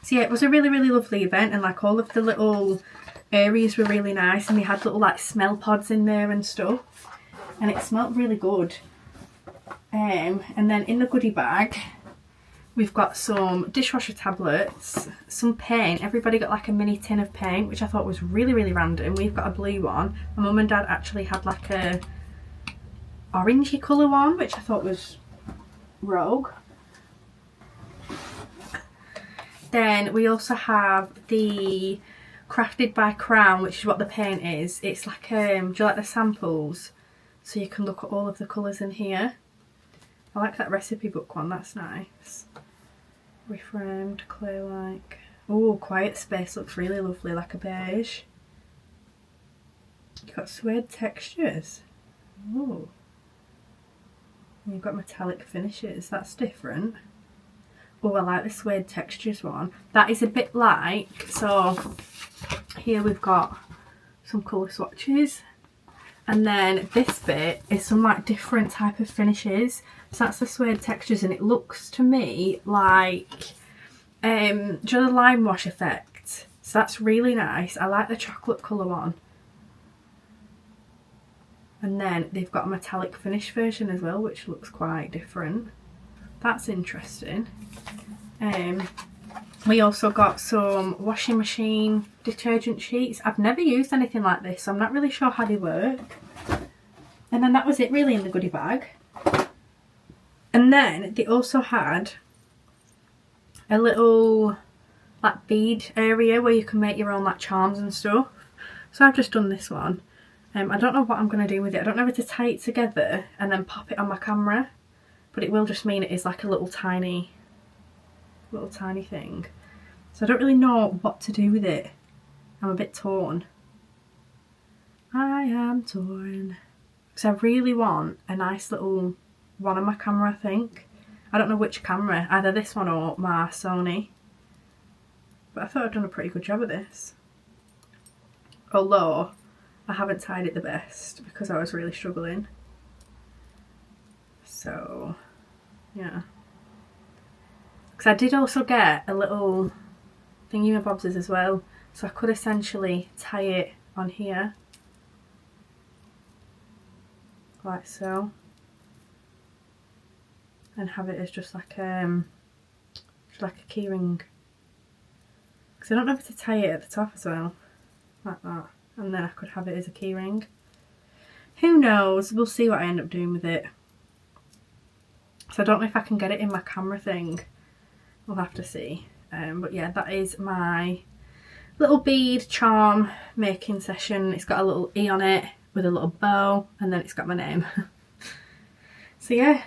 So yeah, it was a really, really lovely event, and like all of the little areas were really nice, and we had little like smell pods in there and stuff, and it smelled really good. And then in the goodie bag we've got some dishwasher tablets, some paint. Everybody got like a mini tin of paint, which I thought was really, really random. We've got a blue one. My mum and dad actually had like a orangey colour one, which I thought was rogue. Then we also have the Crafted by Crown, which is what the paint is. It's like, do you like the samples? So you can look at all of the colours in here. I like that recipe book one, that's nice. Reframed, clay-like. Oh, Quiet Space looks really lovely, like a beige. You've got suede textures. Oh. And you've got metallic finishes, that's different. Oh, I like the suede textures one. That is a bit like, so here we've got some colour swatches. And then this bit is some like different type of finishes. So that's the suede textures, and it looks to me like, do you know the lime wash effect? So that's really nice. I like the chocolate colour one. And then they've got a metallic finish version as well, which looks quite different. That's interesting. We also got some washing machine detergent sheets. I've never used anything like this, so I'm not really sure how they work. And then that was it really in the goodie bag. And then they also had a little like bead area where you can make your own like charms and stuff. So I've just done this one. I don't know what I'm going to do with it. I don't know whether to tie it together and then pop it on my camera, but it will just mean it is like a little tiny thing. So I don't really know what to do with it. I'm a bit torn. I am torn. Because I really want a nice little one on my camera, I think. I don't know which camera, either this one or my Sony. But I thought I'd done a pretty good job of this. Although, I haven't tied it the best because I was really struggling. So, yeah. Because I did also get a little thingy-mabobs as well. So I could essentially tie it on here. Like so. And have it as just like a key ring. Because I don't know if to tie it at the top as well. Like that. And then I could have it as a key ring. Who knows? We'll see what I end up doing with it. So I don't know if I can get it in my camera thing. We'll have to see. But yeah, that is my little bead charm making session. It's got a little E on it with a little bow, and then it's got my name. So yeah,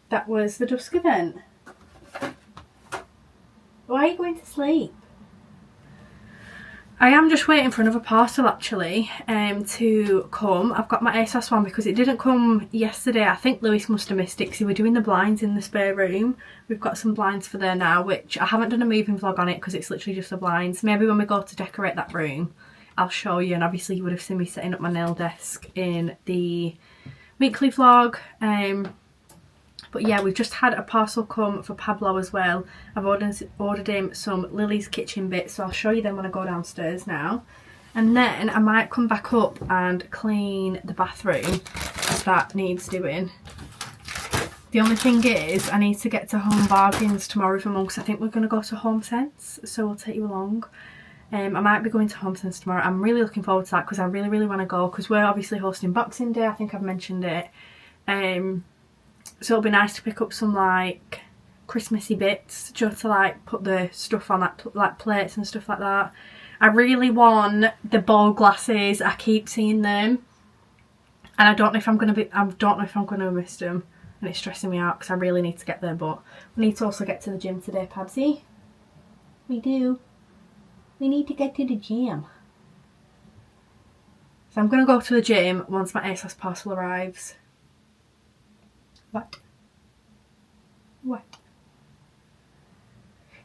that was the dusk event. Why are you going to sleep? I am just waiting for another parcel actually to come. I've got my ASOS one because it didn't come yesterday. I think Lewis must have missed it because we were doing the blinds in the spare room. We've got some blinds for there now, which I haven't done a moving vlog on it because it's literally just the blinds. Maybe when we go to decorate that room, I'll show you. And obviously you would have seen me setting up my nail desk in the weekly vlog. But yeah, we've just had a parcel come for Pablo as well. I've ordered him some Lily's Kitchen bits, so I'll show you them when I go downstairs now. And then I might come back up and clean the bathroom if that needs doing. The only thing is I need to get to Home Bargains tomorrow for Mum because I think we're going to go to Homesense, so we'll take you along. I might be going to Homesense tomorrow. I'm really looking forward to that because I really, really want to go because we're obviously hosting Boxing Day. I think I've mentioned it. So it'll be nice to pick up some like Christmassy bits just to like put the stuff on, like plates and stuff like that. I really want the ball glasses. I keep seeing them and I don't know if I'm gonna miss them, and it's stressing me out because I really need to get there. But we need to also get to the gym today, Pabsy. We do. We need to get to the gym. So I'm gonna go to the gym once my ASOS parcel arrives. What? What?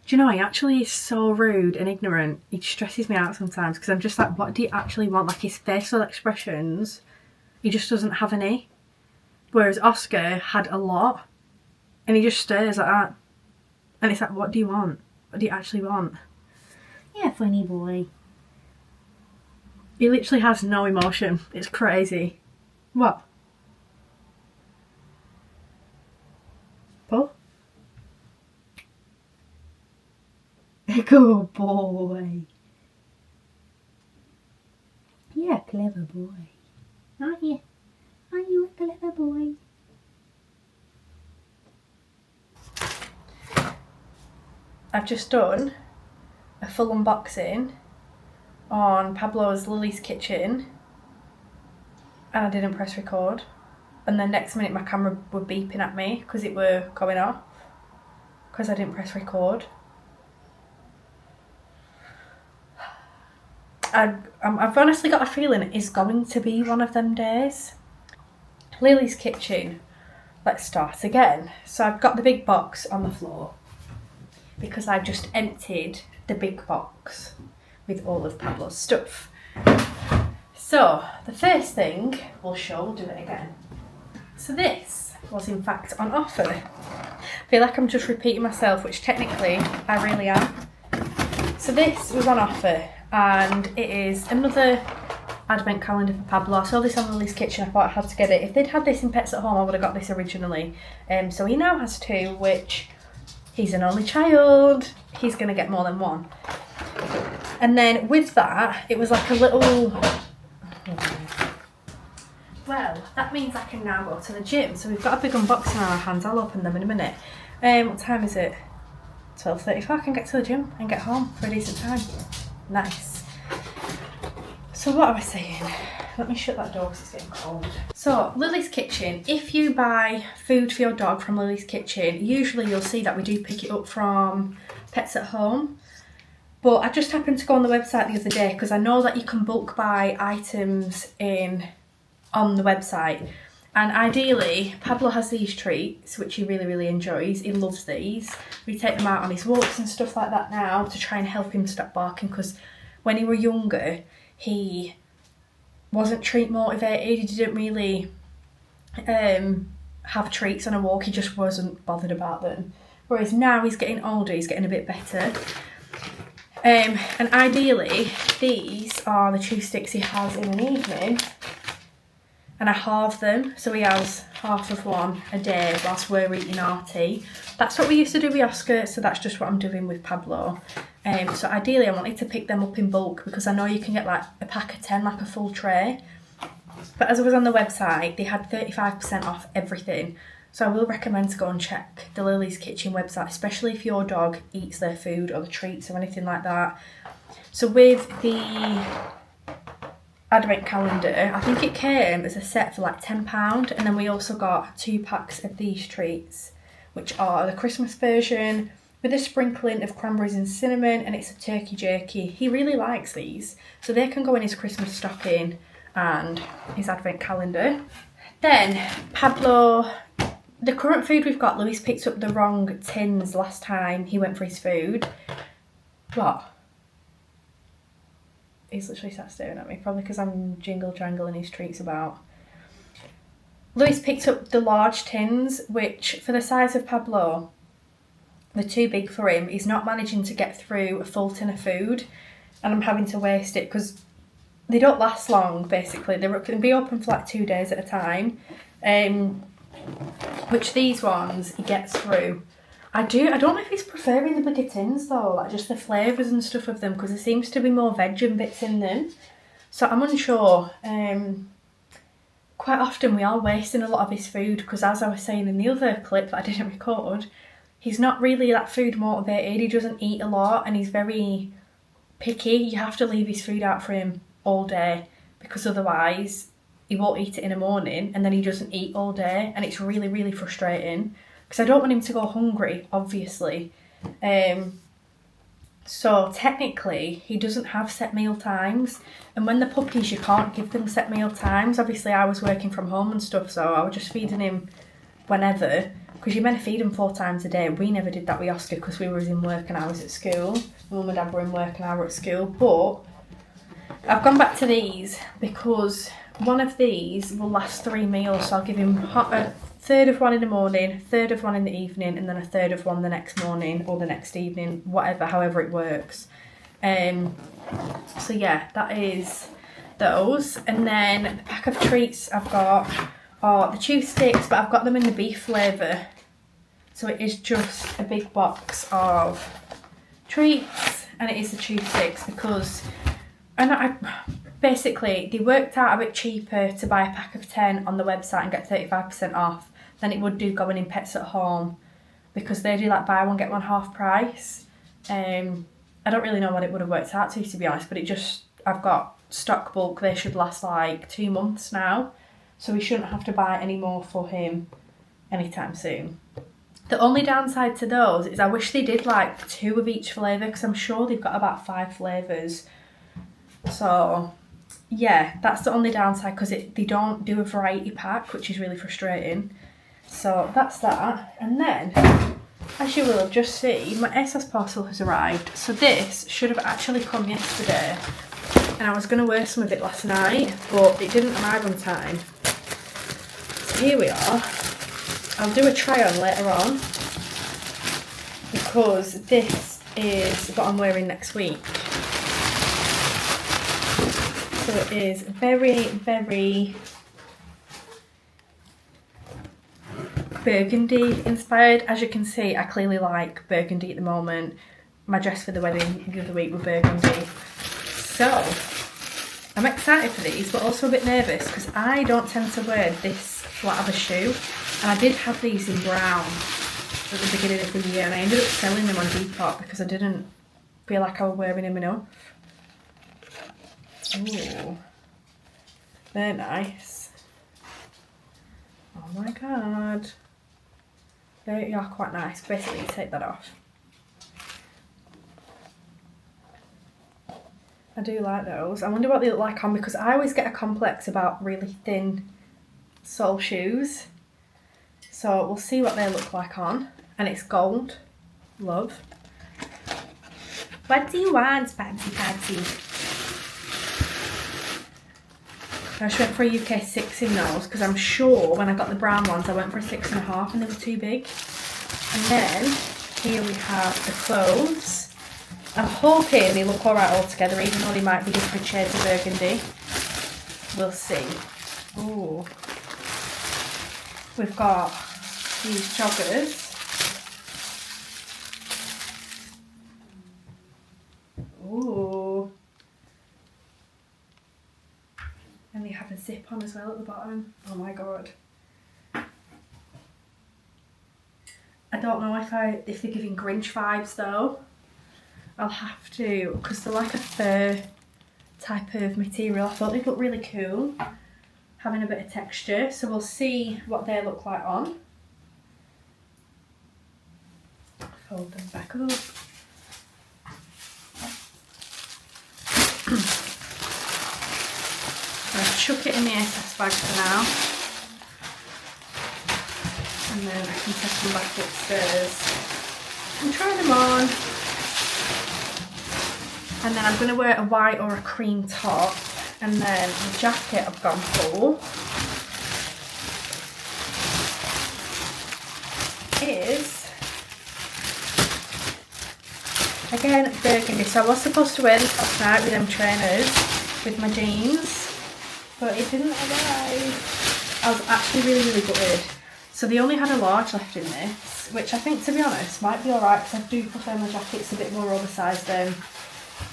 Do you know, he actually is so rude and ignorant. He stresses me out sometimes because I'm just like, what do you actually want? Like his facial expressions, he just doesn't have any. Whereas Oscar had a lot and he just stares like that. And it's like, what do you want? What do you actually want? Yeah, funny boy. He literally has no emotion. It's crazy. What? Paul? Good boy. You're a clever boy. Aren't you? Aren't you a clever boy? I've just done a full unboxing on Pablo's Lily's Kitchen and I didn't press record. And then next minute my camera were beeping at me because it were going off because I didn't press record. I've honestly got a feeling it's going to be one of them days. Lily's Kitchen, let's start again. So I've got the big box on the floor because I've just emptied the big box with all of Pablo's stuff. So the first thing we'll do it again. So this was in fact on offer. I feel like I'm just repeating myself, which technically I really am. So this was on offer and it is another advent calendar for Pablo. I saw this on Lily's Kitchen, I thought I had to get it. If they'd had this in Pets at Home I would have got this originally. So he now has two, which he's an only child. He's going to get more than one. And then with that, it was like a little... Well, that means I can now go to the gym. So we've got a big unboxing on our hands. I'll open them in a minute. What time is it? 12:34 I can get to the gym and get home for a decent time. Nice. So what am I saying? Let me shut that door because it's getting cold. So Lily's Kitchen, if you buy food for your dog from Lily's Kitchen, usually you'll see that we do pick it up from Pets at Home. But I just happened to go on the website the other day because I know that you can bulk buy items on the website. And ideally, Pablo has these treats, which he really, really enjoys. He loves these. We take them out on his walks and stuff like that now to try and help him stop barking, because when he were younger, he wasn't treat motivated. He didn't really have treats on a walk. He just wasn't bothered about them. Whereas now he's getting older, he's getting a bit better. And ideally, these are the chew sticks he has in an evening. And I halve them, so he has half of one a day whilst we're eating our tea. That's what we used to do with Oscar, so that's just what I'm doing with Pablo. So ideally I wanted to pick them up in bulk because I know you can get like a pack of 10, like a full tray. But as I was on the website, they had 35% off everything. So I will recommend to go and check the Lily's Kitchen website, especially if your dog eats their food or the treats or anything like that. So with the advent calendar, I think it came as a set for like £10, and then we also got 2 packs of these treats, which are the Christmas version with a sprinkling of cranberries and cinnamon, and it's a turkey jerky. He really likes these, so they can go in his Christmas stocking and his advent calendar. Then Pablo, the current food we've got, Louis picked up the wrong tins last time he went for his food. What? He's literally sat staring at me, probably because I'm jingle-jangling his treats about. Louis picked up the large tins, which for the size of Pablo, they're too big for him. He's not managing to get through a full tin of food, and I'm having to waste it because they don't last long, basically. They can be open for like 2 days at a time, which these ones he gets through. I don't know if he's preferring the bigger tins though, like just the flavours and stuff of them, because there seems to be more veg and bits in them. So I'm unsure. Quite often we are wasting a lot of his food because, as I was saying in the other clip that I didn't record, he's not really that food motivated. He doesn't eat a lot and he's very picky. You have to leave his food out for him all day because otherwise he won't eat it in the morning and then he doesn't eat all day, and it's really, really frustrating. Because I don't want him to go hungry, obviously. So technically, he doesn't have set meal times. And when the puppies, you can't give them set meal times. Obviously, I was working from home and stuff, so I was just feeding him whenever. Because you're meant to feed him 4 times a day. We never did that with Oscar because we were in work and I was at school. Mum and Dad were in work and I were at school. But I've gone back to these because one of these will last 3 meals. So I'll give him a third of one in the morning, a third of one in the evening, and then a third of one the next morning or the next evening, whatever, however it works. So yeah, that is those. And then the pack of treats I've got are the chew sticks, but I've got them in the beef flavour. So it is just a big box of treats, and it is the chew sticks because, basically they worked out a bit cheaper to buy a pack of 10 on the website and get 35% off than it would do going in Pets at Home, because they do like buy one get one half price. I don't really know what it would have worked out to be honest, but I've got stock bulk. They should last like 2 months now, so we shouldn't have to buy any more for him anytime soon. The only downside to those is I wish they did like 2 of each flavour, because I'm sure they've got about 5 flavours. So yeah, that's the only downside, because they don't do a variety pack, which is really frustrating. So that's that. And then, as you will have just seen, my ASOS parcel has arrived. So this should have actually come yesterday, and I was going to wear some of it last night, but it didn't arrive on time. So here we are. I'll do a try on later on, because this is what I'm wearing next week. So it is very, very burgundy inspired. As you can see, I clearly like burgundy at the moment. My dress for the wedding the other week was burgundy. So I'm excited for these, but also a bit nervous because I don't tend to wear this flat of a shoe. And I did have these in brown at the beginning of the year, and I ended up selling them on Depop because I didn't feel like I was wearing them enough. Ooh, they're nice. Oh my god. They are quite nice. Basically, you take that off. I do like those. I wonder what they look like on, because I always get a complex about really thin sole shoes. So we'll see what they look like on. And it's gold. Love. What do you want, Patsy? I just went for a UK 6 in those, because I'm sure when I got the brown ones I went for a 6.5 and they were too big. And then here we have the clothes. I'm hoping they look alright all together, even though they might be different shades of burgundy. We'll see. Ooh. We've got these joggers. Ooh. And they have a zip on as well at the bottom. Oh my god. I don't know if they're giving Grinch vibes though. I'll have to, because they're like a fur type of material. I thought they'd look really cool, having a bit of texture. So we'll see what they look like on. Fold them back up. I'll chuck it in the SS bag for now. And then I can take them back upstairs and try them on. And then I'm going to wear a white or a cream top. And then the jacket I've gone for is, again, burgundy. So I was supposed to wear this last night with them trainers, with my jeans, but it didn't arrive. I was actually really gutted. So they only had a large left in this, which I think, to be honest, might be alright, because I do prefer my jackets a bit more oversized than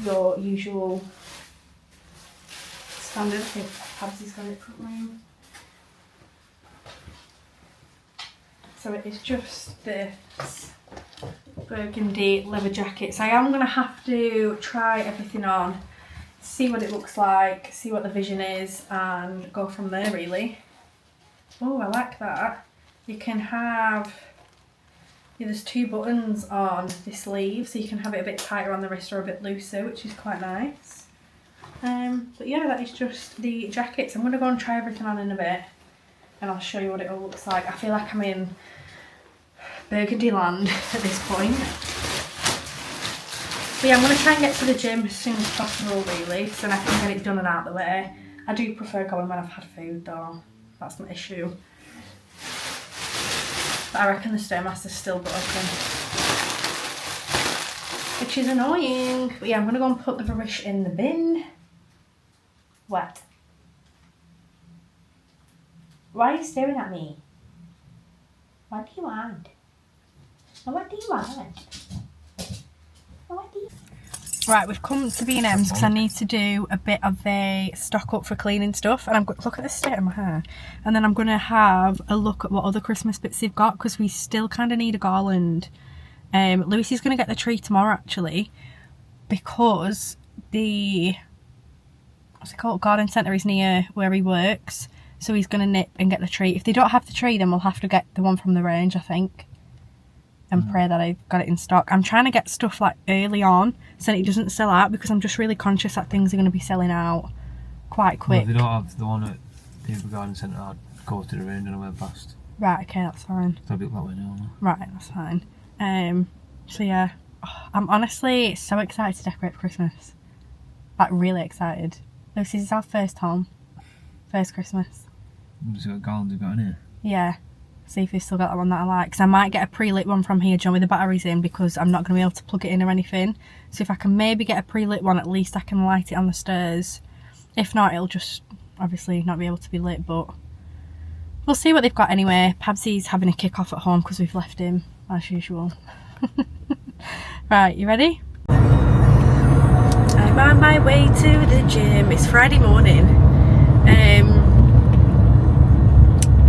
your usual standard. Okay, Pabsy's got it front room. So it is just this burgundy leather jacket. So I am going to have to try everything on, see what it looks like, see what the vision is, and go from there really. Oh, I like that. You can have, yeah, there's 2 buttons on the sleeve, so you can have it a bit tighter on the wrist or a bit looser, which is quite nice. But yeah, that is just the jackets. I'm going to go and try everything on in a bit, and I'll show you what it all looks like. I feel like I'm in burgundy land at this point. But yeah, I'm going to try and get to the gym as soon as possible really, so then I can get it done and out of the way. I do prefer going when I've had food though, that's my issue. But I reckon the Stairmaster's still broken, which is annoying. But yeah, I'm going to go and put the rubbish in the bin. What? Why are you staring at me? What do you want? What do you want? What do you... Right, we've come to B&M's because I need to do a bit of a stock up for cleaning stuff, and I'm going to look at the state of my hair, and then I'm going to have a look at what other Christmas bits they've got, because we still kind of need a garland. Lewis is going to get the tree tomorrow actually, because the, what's it called, garden centre is near where he works, so he's going to nip and get the tree. If they don't have the tree, then we'll have to get the one from the range, I think, and pray that I've got it in stock. I'm trying to get stuff like early on so that it doesn't sell out, because I'm just really conscious that things are going to be selling out quite quick. Well, if they don't have the one at the garden centre, I'd go to the range and I went past. Right, okay, that's fine. So I'll be up that way now. Right, that's fine. So yeah, I'm honestly so excited to decorate for Christmas. Like, really excited. This is our first home. First Christmas. See what garlands we've got in here. Yeah. See if we've still got that one that I like. Because I might get a pre-lit one from here, John, with the batteries in, because I'm not going to be able to plug it in or anything. So if I can maybe get a pre-lit one, at least I can light it on the stairs. If not, it'll just obviously not be able to be lit, but we'll see what they've got anyway. Pabsy's having a kick-off at home because we've left him, as usual. Right, you ready? I'm on my way to the gym. It's Friday morning.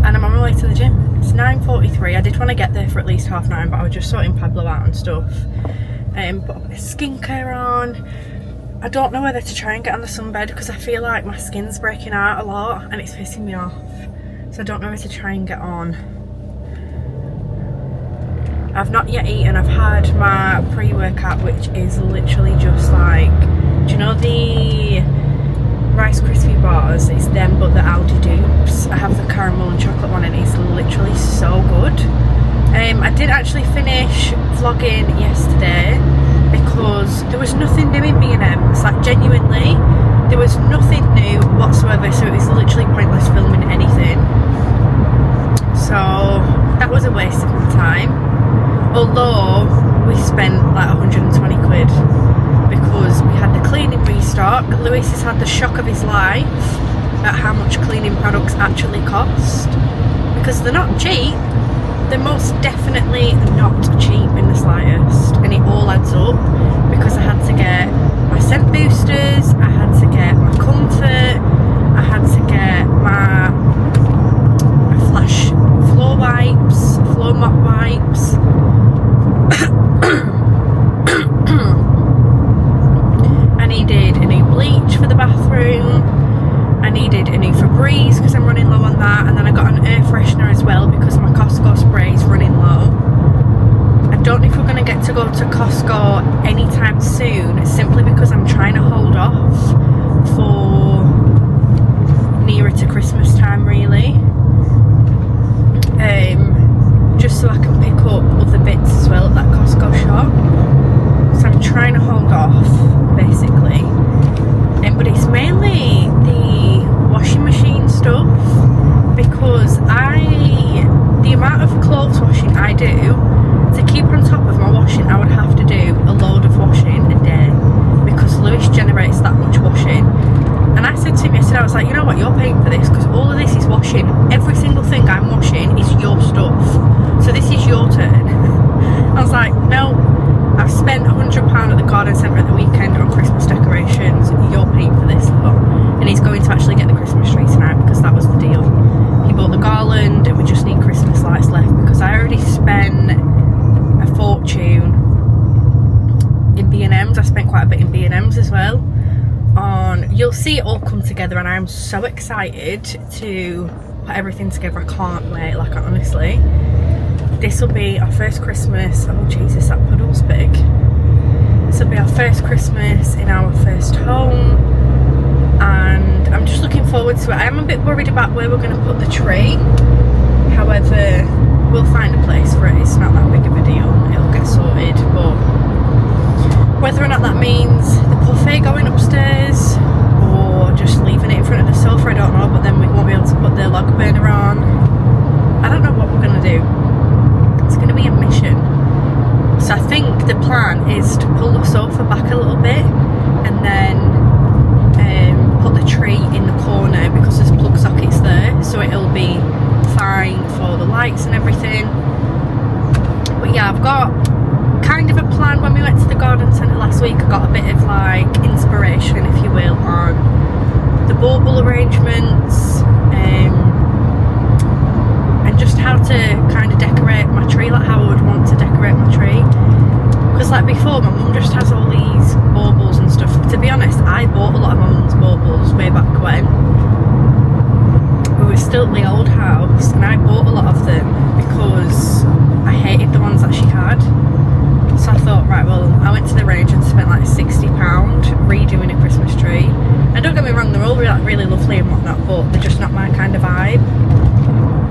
And I'm on my way to the gym. It's 9:43. I did want to get there for at least 9:30, but I was just sorting Pablo out and stuff. Put a bit of skincare on. I don't know whether to try and get on the sunbed because I feel like my skin's breaking out a lot and it's pissing me off. So I don't know whether to try and get on. I've not yet eaten. I've had my pre-workout, which is literally just like, do you know the Rice Krispie bars? It's them but the Aldi dupes. I have the caramel and chocolate one and it's literally so good. I did actually finish vlogging yesterday because there was nothing new in B&M's, like genuinely there was nothing new whatsoever, so it was literally pointless filming anything. So that was a waste of my time, although we spent like 120 quid because we had the cleaning restock. Lewis has had the shock of his life at how much cleaning products actually cost, because they're not cheap. They're most definitely not cheap in the slightest, and it all adds up because I had to get my scent boosters, I had to get my comfort, I had to get my flash floor wipes, floor mop wipes. I needed a new bleach for the bathroom. I needed a new Febreze because I'm running low on that, and then I got an air freshener as well because my Costco spray is running low. I don't know if we're going to get to go to Costco anytime soon, simply because I'm trying to hold off for nearer to Christmas time really, just so I can pick up other bits as well at that Costco shop. So I'm trying to hold off basically, but it's mainly the washing machine stuff, because the amount of clothes washing I do, to keep on top of my washing I would have to do a load of washing a day, because Lewis generates that much washing. And I said to him yesterday, I was like, you know what, you're paying for this because all of this is washing. Every single thing I'm washing is your stuff, so this is your turn. I was like, no, I've spent £100 at the garden centre at the weekend on Christmas decorations, you're paying for this though. And he's going to actually get the Christmas tree tonight because that was the deal. He bought the garland and we just need Christmas lights left, because I already spent a fortune in B&M's. I spent quite a bit in B&M's as well. You'll see it all come together and I'm so excited to put everything together. I can't wait, like honestly. This will be our first Christmas. Oh Jesus, that puddle's big. This will be our first Christmas in our first home, and I'm just looking forward to it. I am a bit worried about where we're going to put the tree. However, we'll find a place for it. It's not that big of a deal. It'll get sorted. But whether or not that means the buffet going upstairs or just leaving it in front of the sofa, I don't know. But then we won't be able to put the log burner on. I don't know what we're going to do. It's going to be a mission. So I think the plan is to pull the sofa back a little bit and then put the tree in the corner, because there's plug sockets there, so it'll be fine for the lights and everything. But yeah, I've got kind of a plan. When we went to the garden centre last week, I got a bit of like inspiration, if you will, on the bauble arrangements and just how to kind of decorate my tree, like how I would want to decorate my tree. Because like before, my mum just has all these baubles and stuff. To be honest, I bought a lot of my mum's baubles way back when we were still at the old house, and I bought a lot of them because I hated the ones that she had. So I thought, right, well, I went to the range and spent like £60 redoing a Christmas tree. And don't get me wrong, they're all really lovely and whatnot, but they're just not my kind of vibe.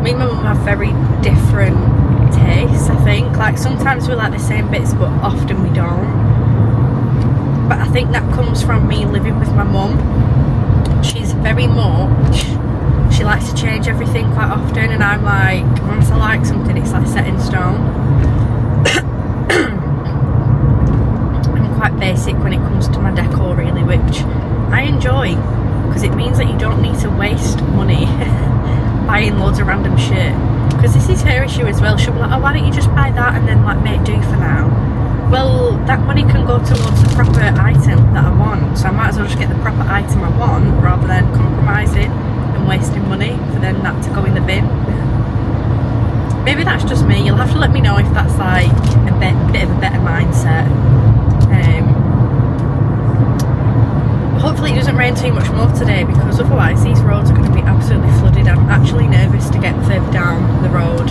Me and my mum have very different tastes, I think. Like sometimes we like the same bits, but often we don't. But I think that comes from me living with my mum. She's very much, she likes to change everything quite often, and I'm like, once I like something, it's like set in stone. I'm quite basic when it comes to my decor really, which I enjoy, because it means that you don't need to waste money buying loads of random shit. Because this is her issue as well. She'll be like, oh, why don't you just buy that and then like make do for now? Well, that money can go towards the proper item that I want, so I might as well just get the proper item I want rather than compromising and wasting money for then that to go in the bin. Maybe that's just me. You'll have to let me know if that's like a bit of a better mindset. Hopefully it doesn't rain too much more today, because otherwise these roads are going to be absolutely flooded. I'm actually nervous to get further down the road,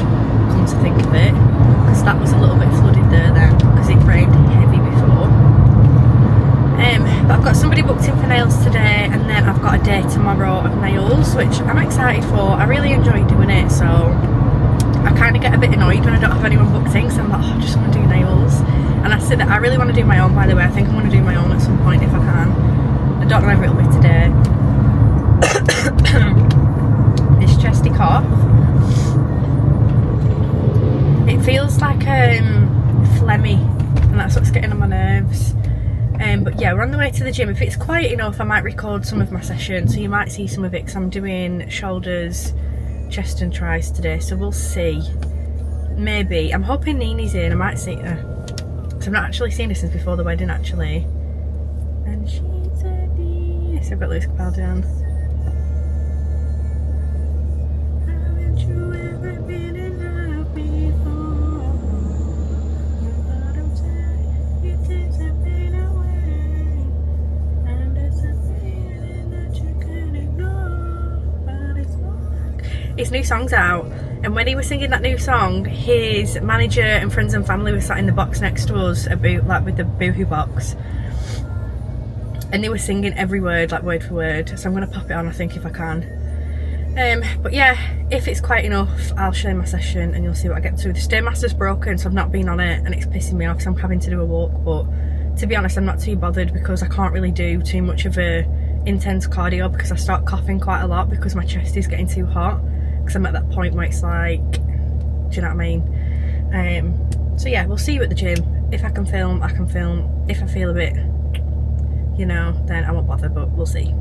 come to think of it, because that was a little bit flooded there then, because it rained heavy before. But I've got somebody booked in for nails today, and then I've got a day tomorrow of nails, which I'm excited for. I really enjoy doing it, so I kind of get a bit annoyed when I don't have anyone booked in, because I'm like, oh, I just want to do nails. And I said that I really want to do my own, by the way. I think I want to do my own at some point if I can. I don't know if it'll be today. This chesty cough. It feels like phlegmy, and that's what's getting on my nerves. But yeah, we're on the way to the gym. If it's quiet enough, I might record some of my session, so you might see some of it, because I'm doing shoulders, chest and tries today, so we'll see. Maybe. I'm hoping Nini's in. I might see her, because I've not actually seen her since before the wedding, actually. And she's a so I've got Lewis Capaldi on. Haven't you ever been in love before? The bottom side, you take the pain away. And it's a feeling that you can't ignore. But it's not. His new song's out, and when he was singing that new song, his manager and friends and family were sat in the box next to us, like with the boohoo box. And they were singing every word, like word for word, so I'm going to pop it on, I think, if I can. But yeah, if it's quiet enough, I'll show you my session and you'll see what I get to. The Stairmaster's broken, so I've not been on it, and it's pissing me off because I'm having to do a walk, but to be honest, I'm not too bothered, because I can't really do too much of a intense cardio, because I start coughing quite a lot because my chest is getting too hot, because I'm at that point where it's like, do you know what I mean? So yeah, we'll see you at the gym. If I can film, I can film. If I feel a bit, you know, then I won't bother, but we'll see.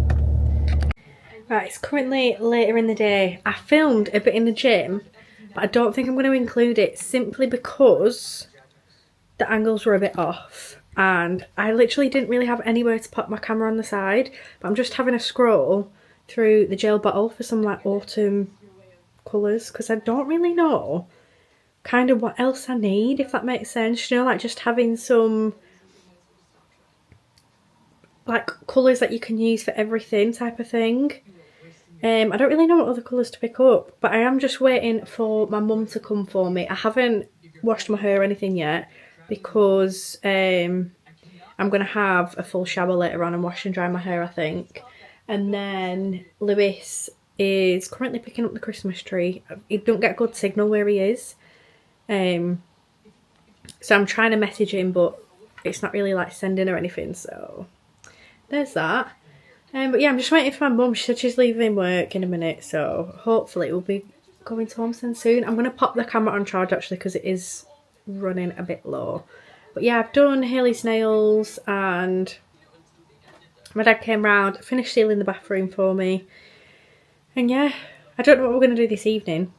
Right, it's currently later in the day. I filmed a bit in the gym, but I don't think I'm going to include it, simply because the angles were a bit off, and I literally didn't really have anywhere to put my camera on the side. But I'm just having a scroll through the gel bottle for some like autumn colours, because I don't really know kind of what else I need, if that makes sense. You know, like just having some like colours that you can use for everything type of thing. I don't really know what other colours to pick up, but I am just waiting for my mum to come for me. I haven't washed my hair or anything yet, because I'm going to have a full shower later on and wash and dry my hair, I think. And then Lewis is currently picking up the Christmas tree. He don't get a good signal where he is. So I'm trying to message him, but it's not really like sending or anything, so there's that. But yeah, I'm just waiting for my mum. She said she's leaving work in a minute, so hopefully we'll be going to Homesense soon. I'm going to pop the camera on charge actually, because it is running a bit low. But yeah, I've done Hayley's nails, and my dad came round, finished sealing the bathroom for me. And yeah, I don't know what we're going to do this evening.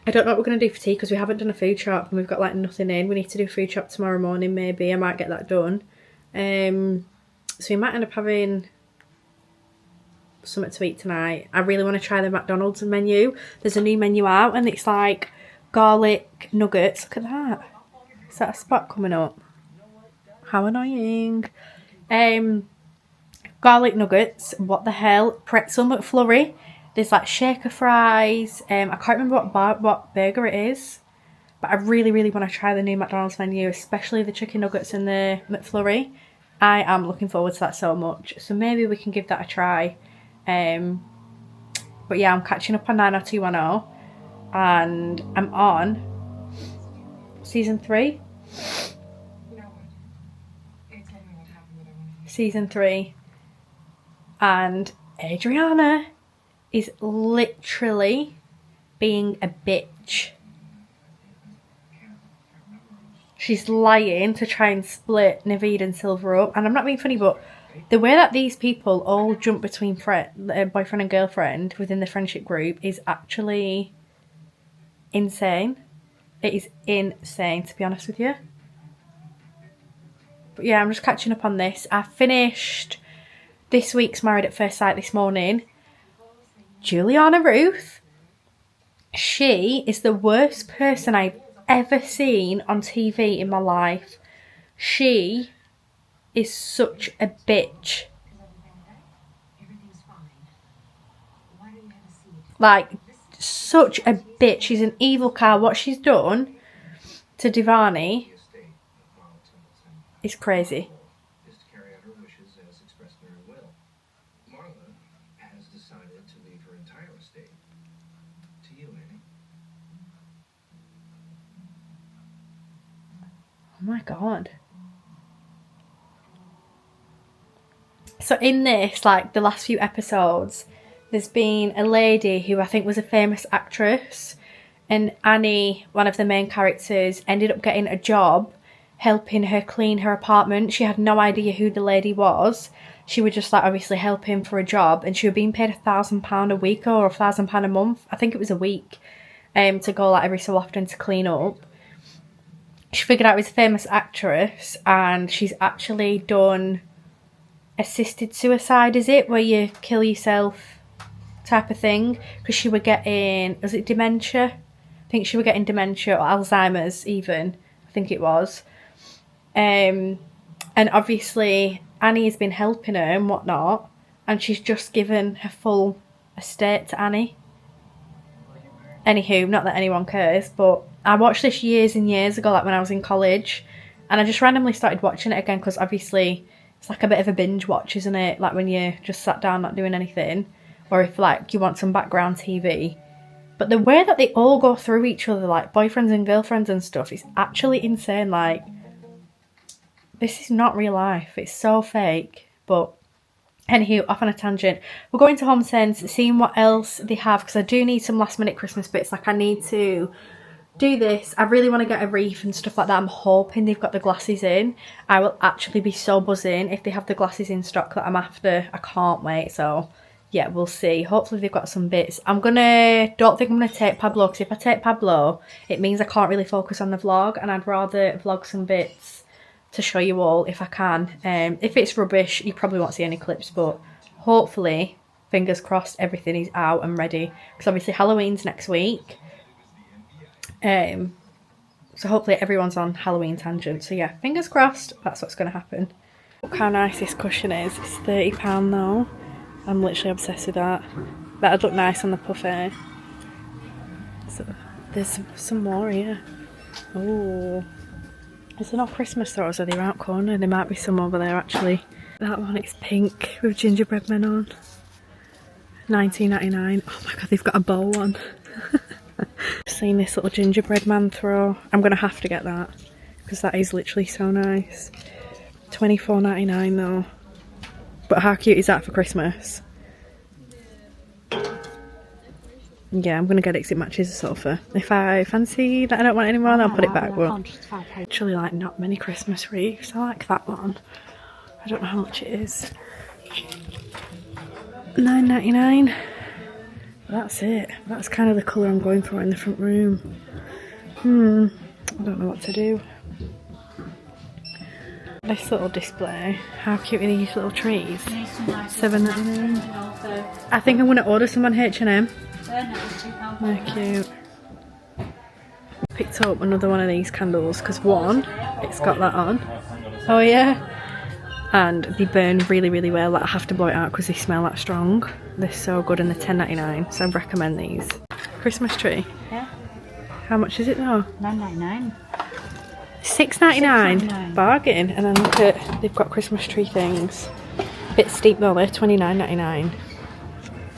I don't know what we're going to do for tea, because we haven't done a food shop and we've got like nothing in. We need to do a food shop tomorrow morning, maybe. I might get that done. So we might end up having something to eat tonight. I really want to try the McDonald's menu. There's a new menu out, and it's like garlic nuggets. Look at that. Is that a spot coming up? How annoying. Garlic nuggets. What the hell? Pretzel McFlurry. There's like shaker fries. I can't remember what burger it is, but I really, really want to try the new McDonald's menu, especially the chicken nuggets and the McFlurry. I am looking forward to that so much. So maybe we can give that a try. But yeah, I'm catching up on 90210, and I'm on season 3. Season 3, and Adriana is literally being a bitch. She's lying to try and split Naveed and Silver up, and I'm not being funny, but the way that these people all jump between boyfriend and girlfriend within the friendship group is actually insane. It is insane, to be honest with you. But yeah, I'm just catching up on this. I finished this week's Married at First Sight this morning. Juliana Ruth, She is the worst person I've ever seen on TV in my life. She is such a bitch. Like, such a bitch. She's an evil cow. What she's done to Divani is crazy. Oh my god. So in this, like the last few episodes, there's been a lady who I think was a famous actress, and Annie, one of the main characters, ended up getting a job helping her clean her apartment. She had no idea who the lady was. She would just like obviously help him for a job, and she was being paid £1,000 a week or £1,000 a month. I think it was a week, to go like every so often to clean up. She figured out it was a famous actress, and she's actually done assisted suicide, is it? Where you kill yourself type of thing. Because she were getting, was it dementia? I think she were getting dementia or Alzheimer's even. I think it was. And obviously Annie has been helping her and whatnot. And she's just given her full estate to Annie. Anywho, not that anyone cares, but I watched this years and years ago, like when I was in college, and I just randomly started watching it again because obviously it's like a bit of a binge watch, isn't it? Like when you just sat down not doing anything, or if like you want some background TV. But the way that they all go through each other, like boyfriends and girlfriends and stuff, is actually insane. Like, this is not real life. It's so fake. But anywho, off on a tangent. We're going to Homesense, seeing what else they have, because I do need some last minute Christmas bits. Like I need to do this. I really want to get a wreath and stuff like that. I'm hoping they've got the glasses in. I will actually be so buzzing if they have the glasses in stock that I'm after. I can't wait. So yeah, we'll see. Hopefully they've got some bits. Don't think I'm gonna take Pablo, because if I take Pablo it means I can't really focus on the vlog, and I'd rather vlog some bits to show you all if I can. If it's rubbish you probably won't see any clips, but hopefully, fingers crossed, everything is out and ready, because obviously Halloween's next week. So hopefully everyone's on Halloween tangent. So yeah, fingers crossed that's what's going to happen. Look how nice this cushion is. It's £30 though. I'm literally obsessed with that. That'd look nice on the buffet. So there's some more here. Oh, is there no Christmas stores? Are they around corner? There might be some over there actually. That one is pink with gingerbread men on. £19.99. Oh my god, they've got a bow one. Seen this little gingerbread man throw. I'm gonna have to get that because that is literally so nice. £24.99 though. But how cute is that for Christmas? Yeah, I'm gonna get it because it matches the sofa. If I fancy that I don't want any more, then I'll put it back. Well, actually, like not many Christmas wreaths. I like that one. I don't know how much it is. £9.99. That's it. That's kind of the colour I'm going for in the front room. I don't know what to do. This little display. How cute are these little trees? £7.99. I think I'm going to order some on H&M. They're cute. Picked up another one of these candles because one, it's got that on. Oh yeah. And they burn really, really well. Like I have to blow it out because they smell that strong. They're so good and they're £10.99, so I recommend these. Christmas tree? Yeah. How much is it though? £9.99. £6.99. Bargain. And then look at, they've got Christmas tree things. A bit steep though, they're £29.99.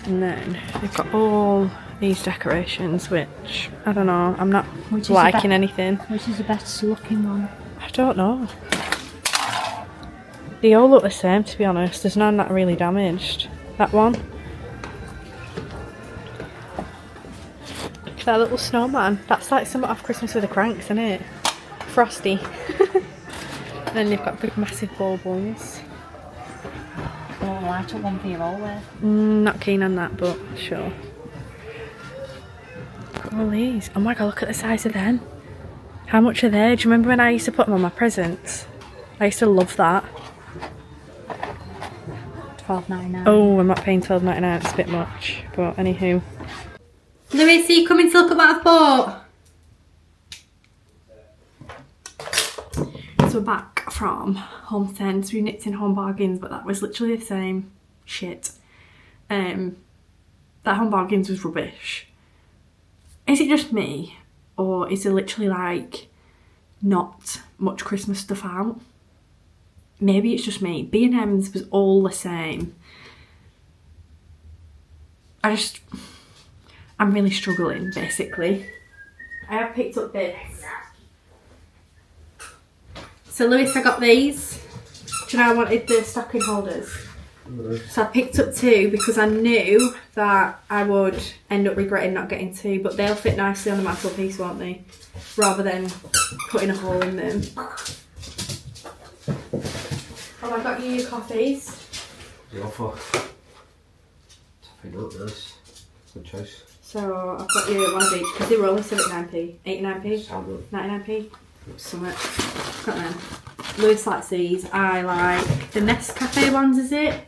And then they've got all these decorations, which I don't know, I'm not liking anything. Which is the best looking one? I don't know. They all look the same, to be honest. There's none that are really damaged. That one. That little snowman. That's like something off Christmas with the Cranks, isn't it? Frosty. And then they've got big massive baubles. Oh, I took one for you always. Not keen on that, but sure. Look at all these. Oh my god, look at the size of them. How much are they? Do you remember when I used to put them on my presents? I used to love that. £12.99. Oh, I'm not paying £12.99, it's a bit much. But anywho. Lewis, are you coming to look at what I've bought? So we're back from Homesense. We nipped in Home Bargains, but that was literally the same shit. That Home Bargains was rubbish. Is it just me? Or is there literally like not much Christmas stuff out? Maybe it's just me. B&M's was all the same. I'm really struggling, basically. I have picked up this. So Lewis, I got these. Do you know I wanted the stocking holders? So I picked up 2 because I knew that I would end up regretting not getting 2, but they'll fit nicely on the mantelpiece, won't they? Rather than putting a hole in them. Oh, I got you your coffees. The offer. Topping up, nice. Good choice. So I've got you one of each because they were only 79p, 89p, Sound good. 99p. Summit. Got them. Lewis likes these. I like the Nescafe ones, is it?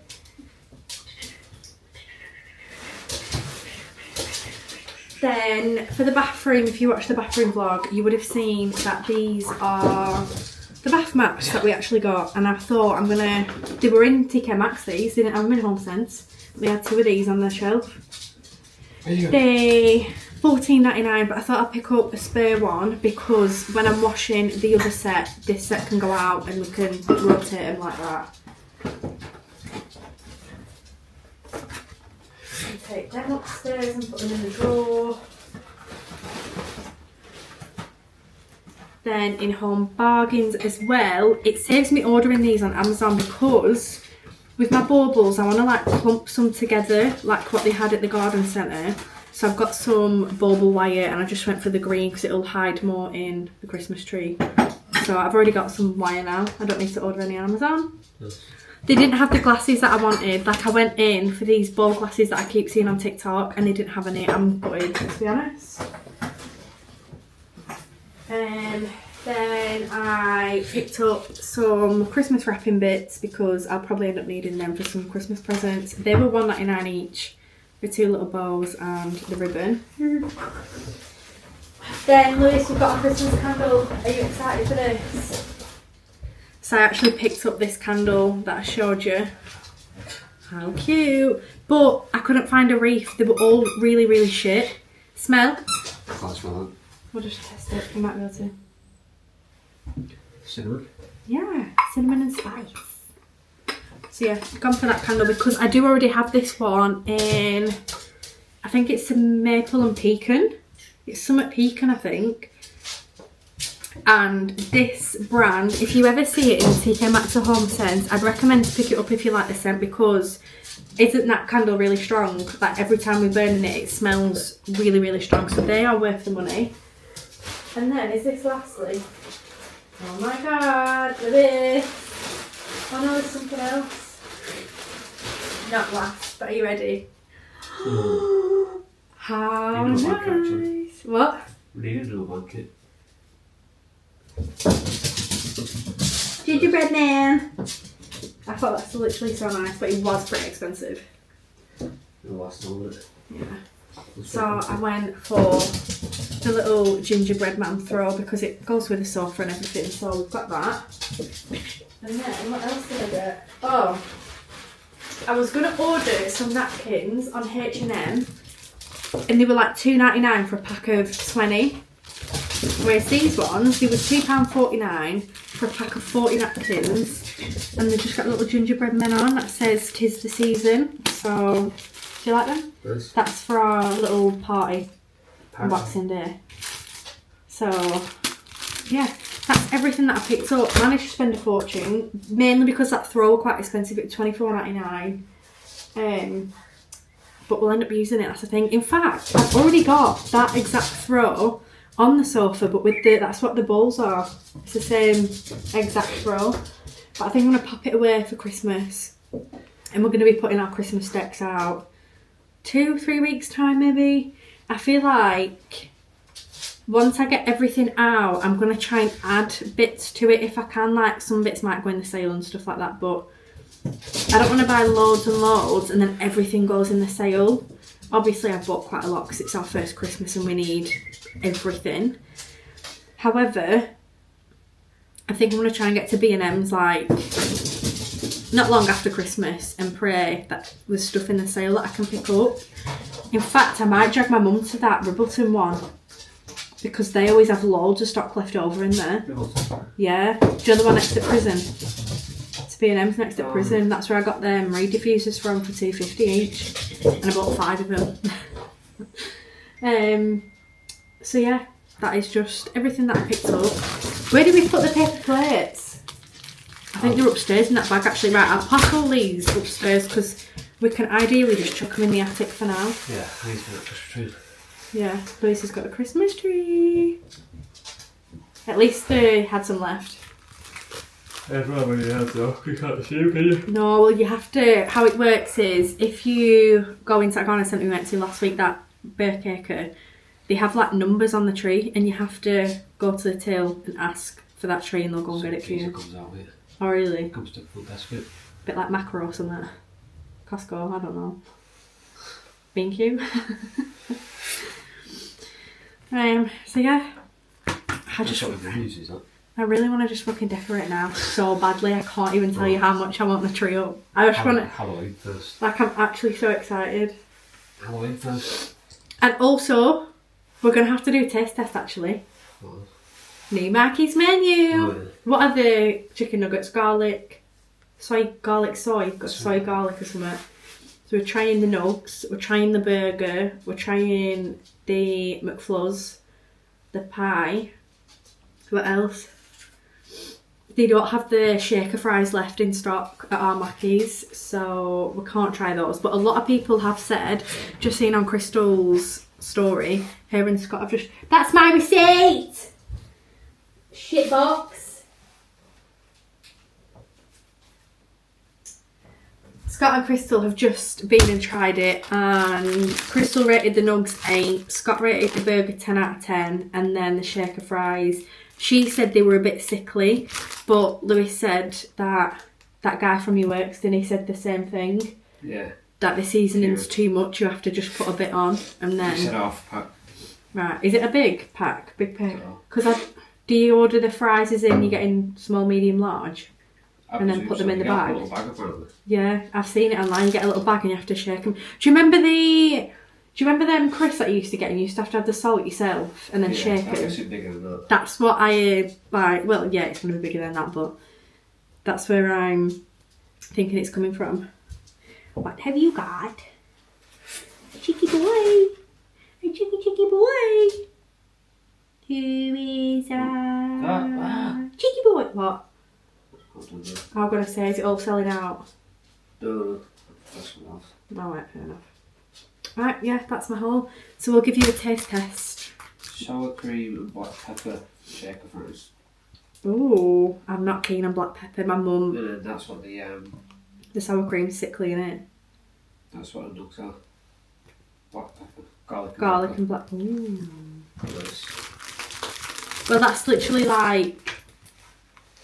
Then for the bathroom, if you watch the bathroom vlog, you would have seen that these are the bath mats that we actually got. And I thought they were in TK Maxx, these, they didn't have them in Homesense. We had 2 of these on the shelf. They $14.99, but I thought I'd pick up a spare one because when I'm washing the other set, this set can go out and we can rotate them like that. Take them upstairs and put them in the drawer. Then in Home Bargains as well, it saves me ordering these on Amazon because with my baubles I want to like clump some together like what they had at the garden centre. So I've got some bauble wire and I just went for the green because it'll hide more in the Christmas tree. So I've already got some wire now. I don't need to order any on Amazon. Yes. They didn't have the glasses that I wanted. Like I went in for these ball glasses that I keep seeing on TikTok and they didn't have any. I'm gutted, to be honest. Then I picked up some Christmas wrapping bits because I'll probably end up needing them for some Christmas presents. They were $1.99 each with 2 little bows and the ribbon. Then Lewis, we've got a Christmas candle. Are you excited for this? So I actually picked up this candle that I showed you. How cute. But I couldn't find a wreath. They were all really, really shit. Smell? I can't smell it. We'll just test it. You might be able to. Cinnamon? Yeah, cinnamon and spice. So yeah, gone for that candle because I do already have this one in, I think it's a maple and pecan. It's Summit Pecan, I think. And this brand, if you ever see it in TK Maxx or Homesense, I'd recommend to pick it up if you like the scent because isn't that candle really strong? Like every time we burn it, it smells really, really strong. So they are worth the money. And then is this lastly? Oh my god, look at this. Oh no, there's something else. Not last, but are you ready? How nice. What? We need a little blanket. Gingerbread man. I thought that's literally so nice, but it was pretty expensive. The last one, wasn't it? Yeah. So I went for the little gingerbread man throw because it goes with the sofa and everything. So we've got that. And then what else did I get? Oh, I was gonna order some napkins on H&M, and they were like $2.99 for a pack of 20. Whereas these ones, they were £2.49 for a pack of 40 napkins, and they've just got little gingerbread men on that says "'Tis the season." So, do you like them? Nice. That's for our little party on Boxing Day. So, yeah, that's everything that I picked up. I managed to spend a fortune, mainly because that throw was quite expensive at $24.99. But we'll end up using it, that's the thing. In fact, I've already got that exact throw on the sofa, but with that's what the bowls are. It's the same exact throw. But I think I'm going to pop it away for Christmas. And we're going to be putting our Christmas decks out 2-3 weeks time maybe. I feel like once I get everything out, I'm going to try and add bits to it if I can. Like some bits might go in the sale and stuff like that, but I don't want to buy loads and loads and then everything goes in the sale. Obviously I've bought quite a lot because it's our first Christmas and we need everything. However, I think I'm going to try and get to B&M's like not long after Christmas and pray that there's stuff in the sale that I can pick up. In fact, I might drag my mum to that Ribbleton one because they always have loads of stock left over in there. Yeah, do you know the one next to prison? It's B&M's next to prison. That's where I got them reed diffusers from for $2.50 each, and I bought 5 of them. So yeah, that is just everything that I picked up. Where did we put the paper plates? I think they're upstairs in that bag actually. Right, I'll pack all these upstairs because we can ideally just chuck them in the attic for now. Yeah, I need to get a Christmas tree. Yeah, Lucy's got a Christmas tree. At least they had some left. Everyone you have though, you can't see them, can you? No, well you have to, how it works is if you go into that garden centre we went to last week, that Burkacre, they have like numbers on the tree and you have to go to the till and ask for that tree and they'll go and get it for you. Comes out with it. Oh really? Comes to full basket. Bit like macro or something. Costco, I don't know. Thank you. So yeah, I really want to just fucking decorate now so badly. I can't even tell you how much I want the tree up. I just want to. Halloween first. Like I'm actually so excited. Halloween first. And also, we're gonna have to do a taste test actually. Oh. New Maccies menu. Oh, yeah. What are the chicken nuggets? Garlic, soy, garlic, soy. Got soy garlic or something. So we're trying the nugs. We're trying the burger. We're trying the McFluzz, the pie. What else? They don't have the shaker fries left in stock at our Maccies, so we can't try those. But a lot of people have said, just seen on Crystal's story, her and Scott have just, that's my receipt! Shitbox. Scott and Crystal have just been and tried it, and Crystal rated the nugs 8, Scott rated the burger 10 out of 10, and then the shaker fries. She said they were a bit sickly, but Lewis said that that guy from your works, then he said the same thing. Yeah. That the seasoning's too much, you have to just put a bit on, and then... It's an half pack. Right, is it a big pack? Big pack? No. Because do you order the fries as in you're getting small, medium, large? And then put them in the bag. A little bag apparently. Yeah, I've seen it online. You get a little bag and you have to shake them. Do you remember them crisps that you used to get and you used to have the salt yourself and then shake it? It's bigger than that. That's what I like. Well, yeah, it's going to be bigger than that, but that's where I'm thinking it's coming from. What have you got? A cheeky boy. A cheeky boy. Who is a cheeky boy? What? I'm going to say, is it all selling out? No, that's enough. Oh, right, fair enough. Right, yeah, that's my haul. So we'll give you a taste test. Sour cream and black pepper shaker fries. Ooh, I'm not keen on black pepper. My mum... And then that's what the sour cream's sickly, innit? That's what the nugs are. Black pepper. Garlic and black... Ooh. Nice. Well, that's literally like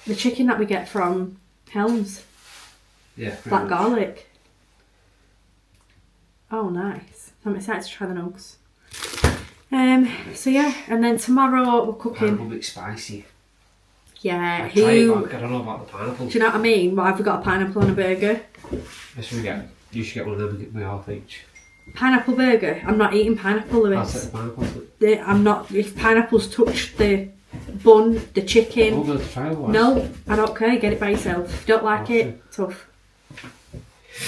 the chicken that we get from Helms. Yeah. Black garlic. Oh, nice. I'm excited to try the nugs. So yeah, and then tomorrow we're cooking. Pineapple bit spicy. Yeah, I don't know about the pineapple. Do you know what I mean? Why have we got a pineapple on a burger? You should get one of them and get me half each. Pineapple burger? I'm not eating pineapple, Lewis. I'll take the pineapple. I'm not. If pineapples touch the bun, the chicken. Oh, we'll try one. No, I don't care. Get it by yourself. If you don't like it, tough.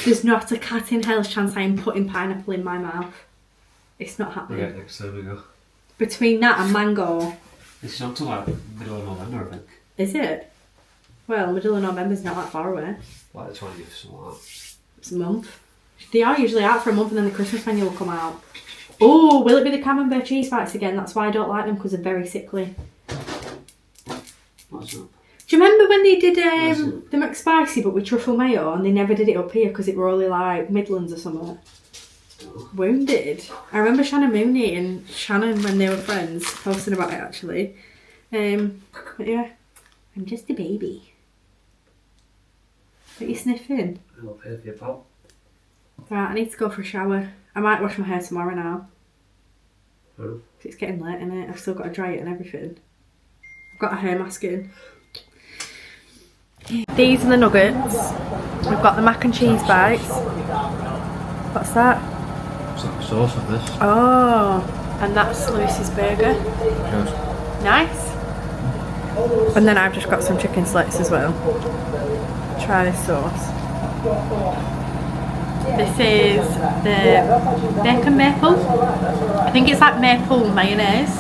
There's not a cat in hell's chance I am putting pineapple in my mouth. It's not happening. Okay, next time we go. Between that and mango. It's not till like middle of November, I think. Is it? Well, middle of November's not that far away. Like the 20th, something like that. It's a month. They are usually out for a month and then the Christmas menu will come out. Oh, will it be the camembert cheese bites again? That's why I don't like them, because they're very sickly. What's up? Do you remember when they did the McSpicy but with truffle mayo and they never did it up here because it were only like Midlands or something? Wounded. I remember Shannon Mooney and Shannon, when they were friends, posting about it actually. But yeah, I'm just a baby. What are you sniffing? I'll pay for your pal. Right, I need to go for a shower. I might wash my hair tomorrow now. Oh. It's getting late, innit? I've still got to dry it and everything. I've got a hair mask in. These are the nuggets. We've got the mac and cheese bites. What's that? It's like the sauce of this. Oh, and that's Lewis's burger. Cheers. Nice. And then I've just got some chicken slits as well. Try this sauce. This is the bacon maple. I think it's like maple mayonnaise.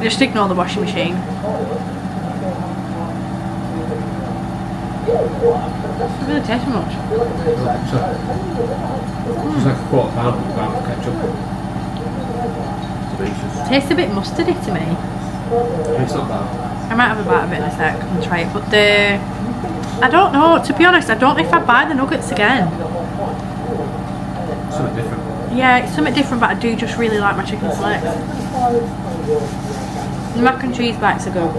Just ignore the washing machine. It really tastes much. It's like a quarter pound of ketchup. Delicious. Tastes a bit mustardy to me. It's not bad. I might have a bite of it in a sec and try it, but I don't know, to be honest, I don't know if I'd buy the nuggets again. Something different. Yeah, it's something different, but I do just really like my chicken slits. The mac and cheese bites are good.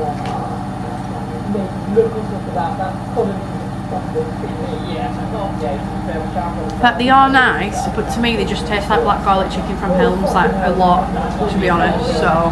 Like, they are nice, but to me they just taste like black garlic chicken from Helms, like a lot, to be honest, so...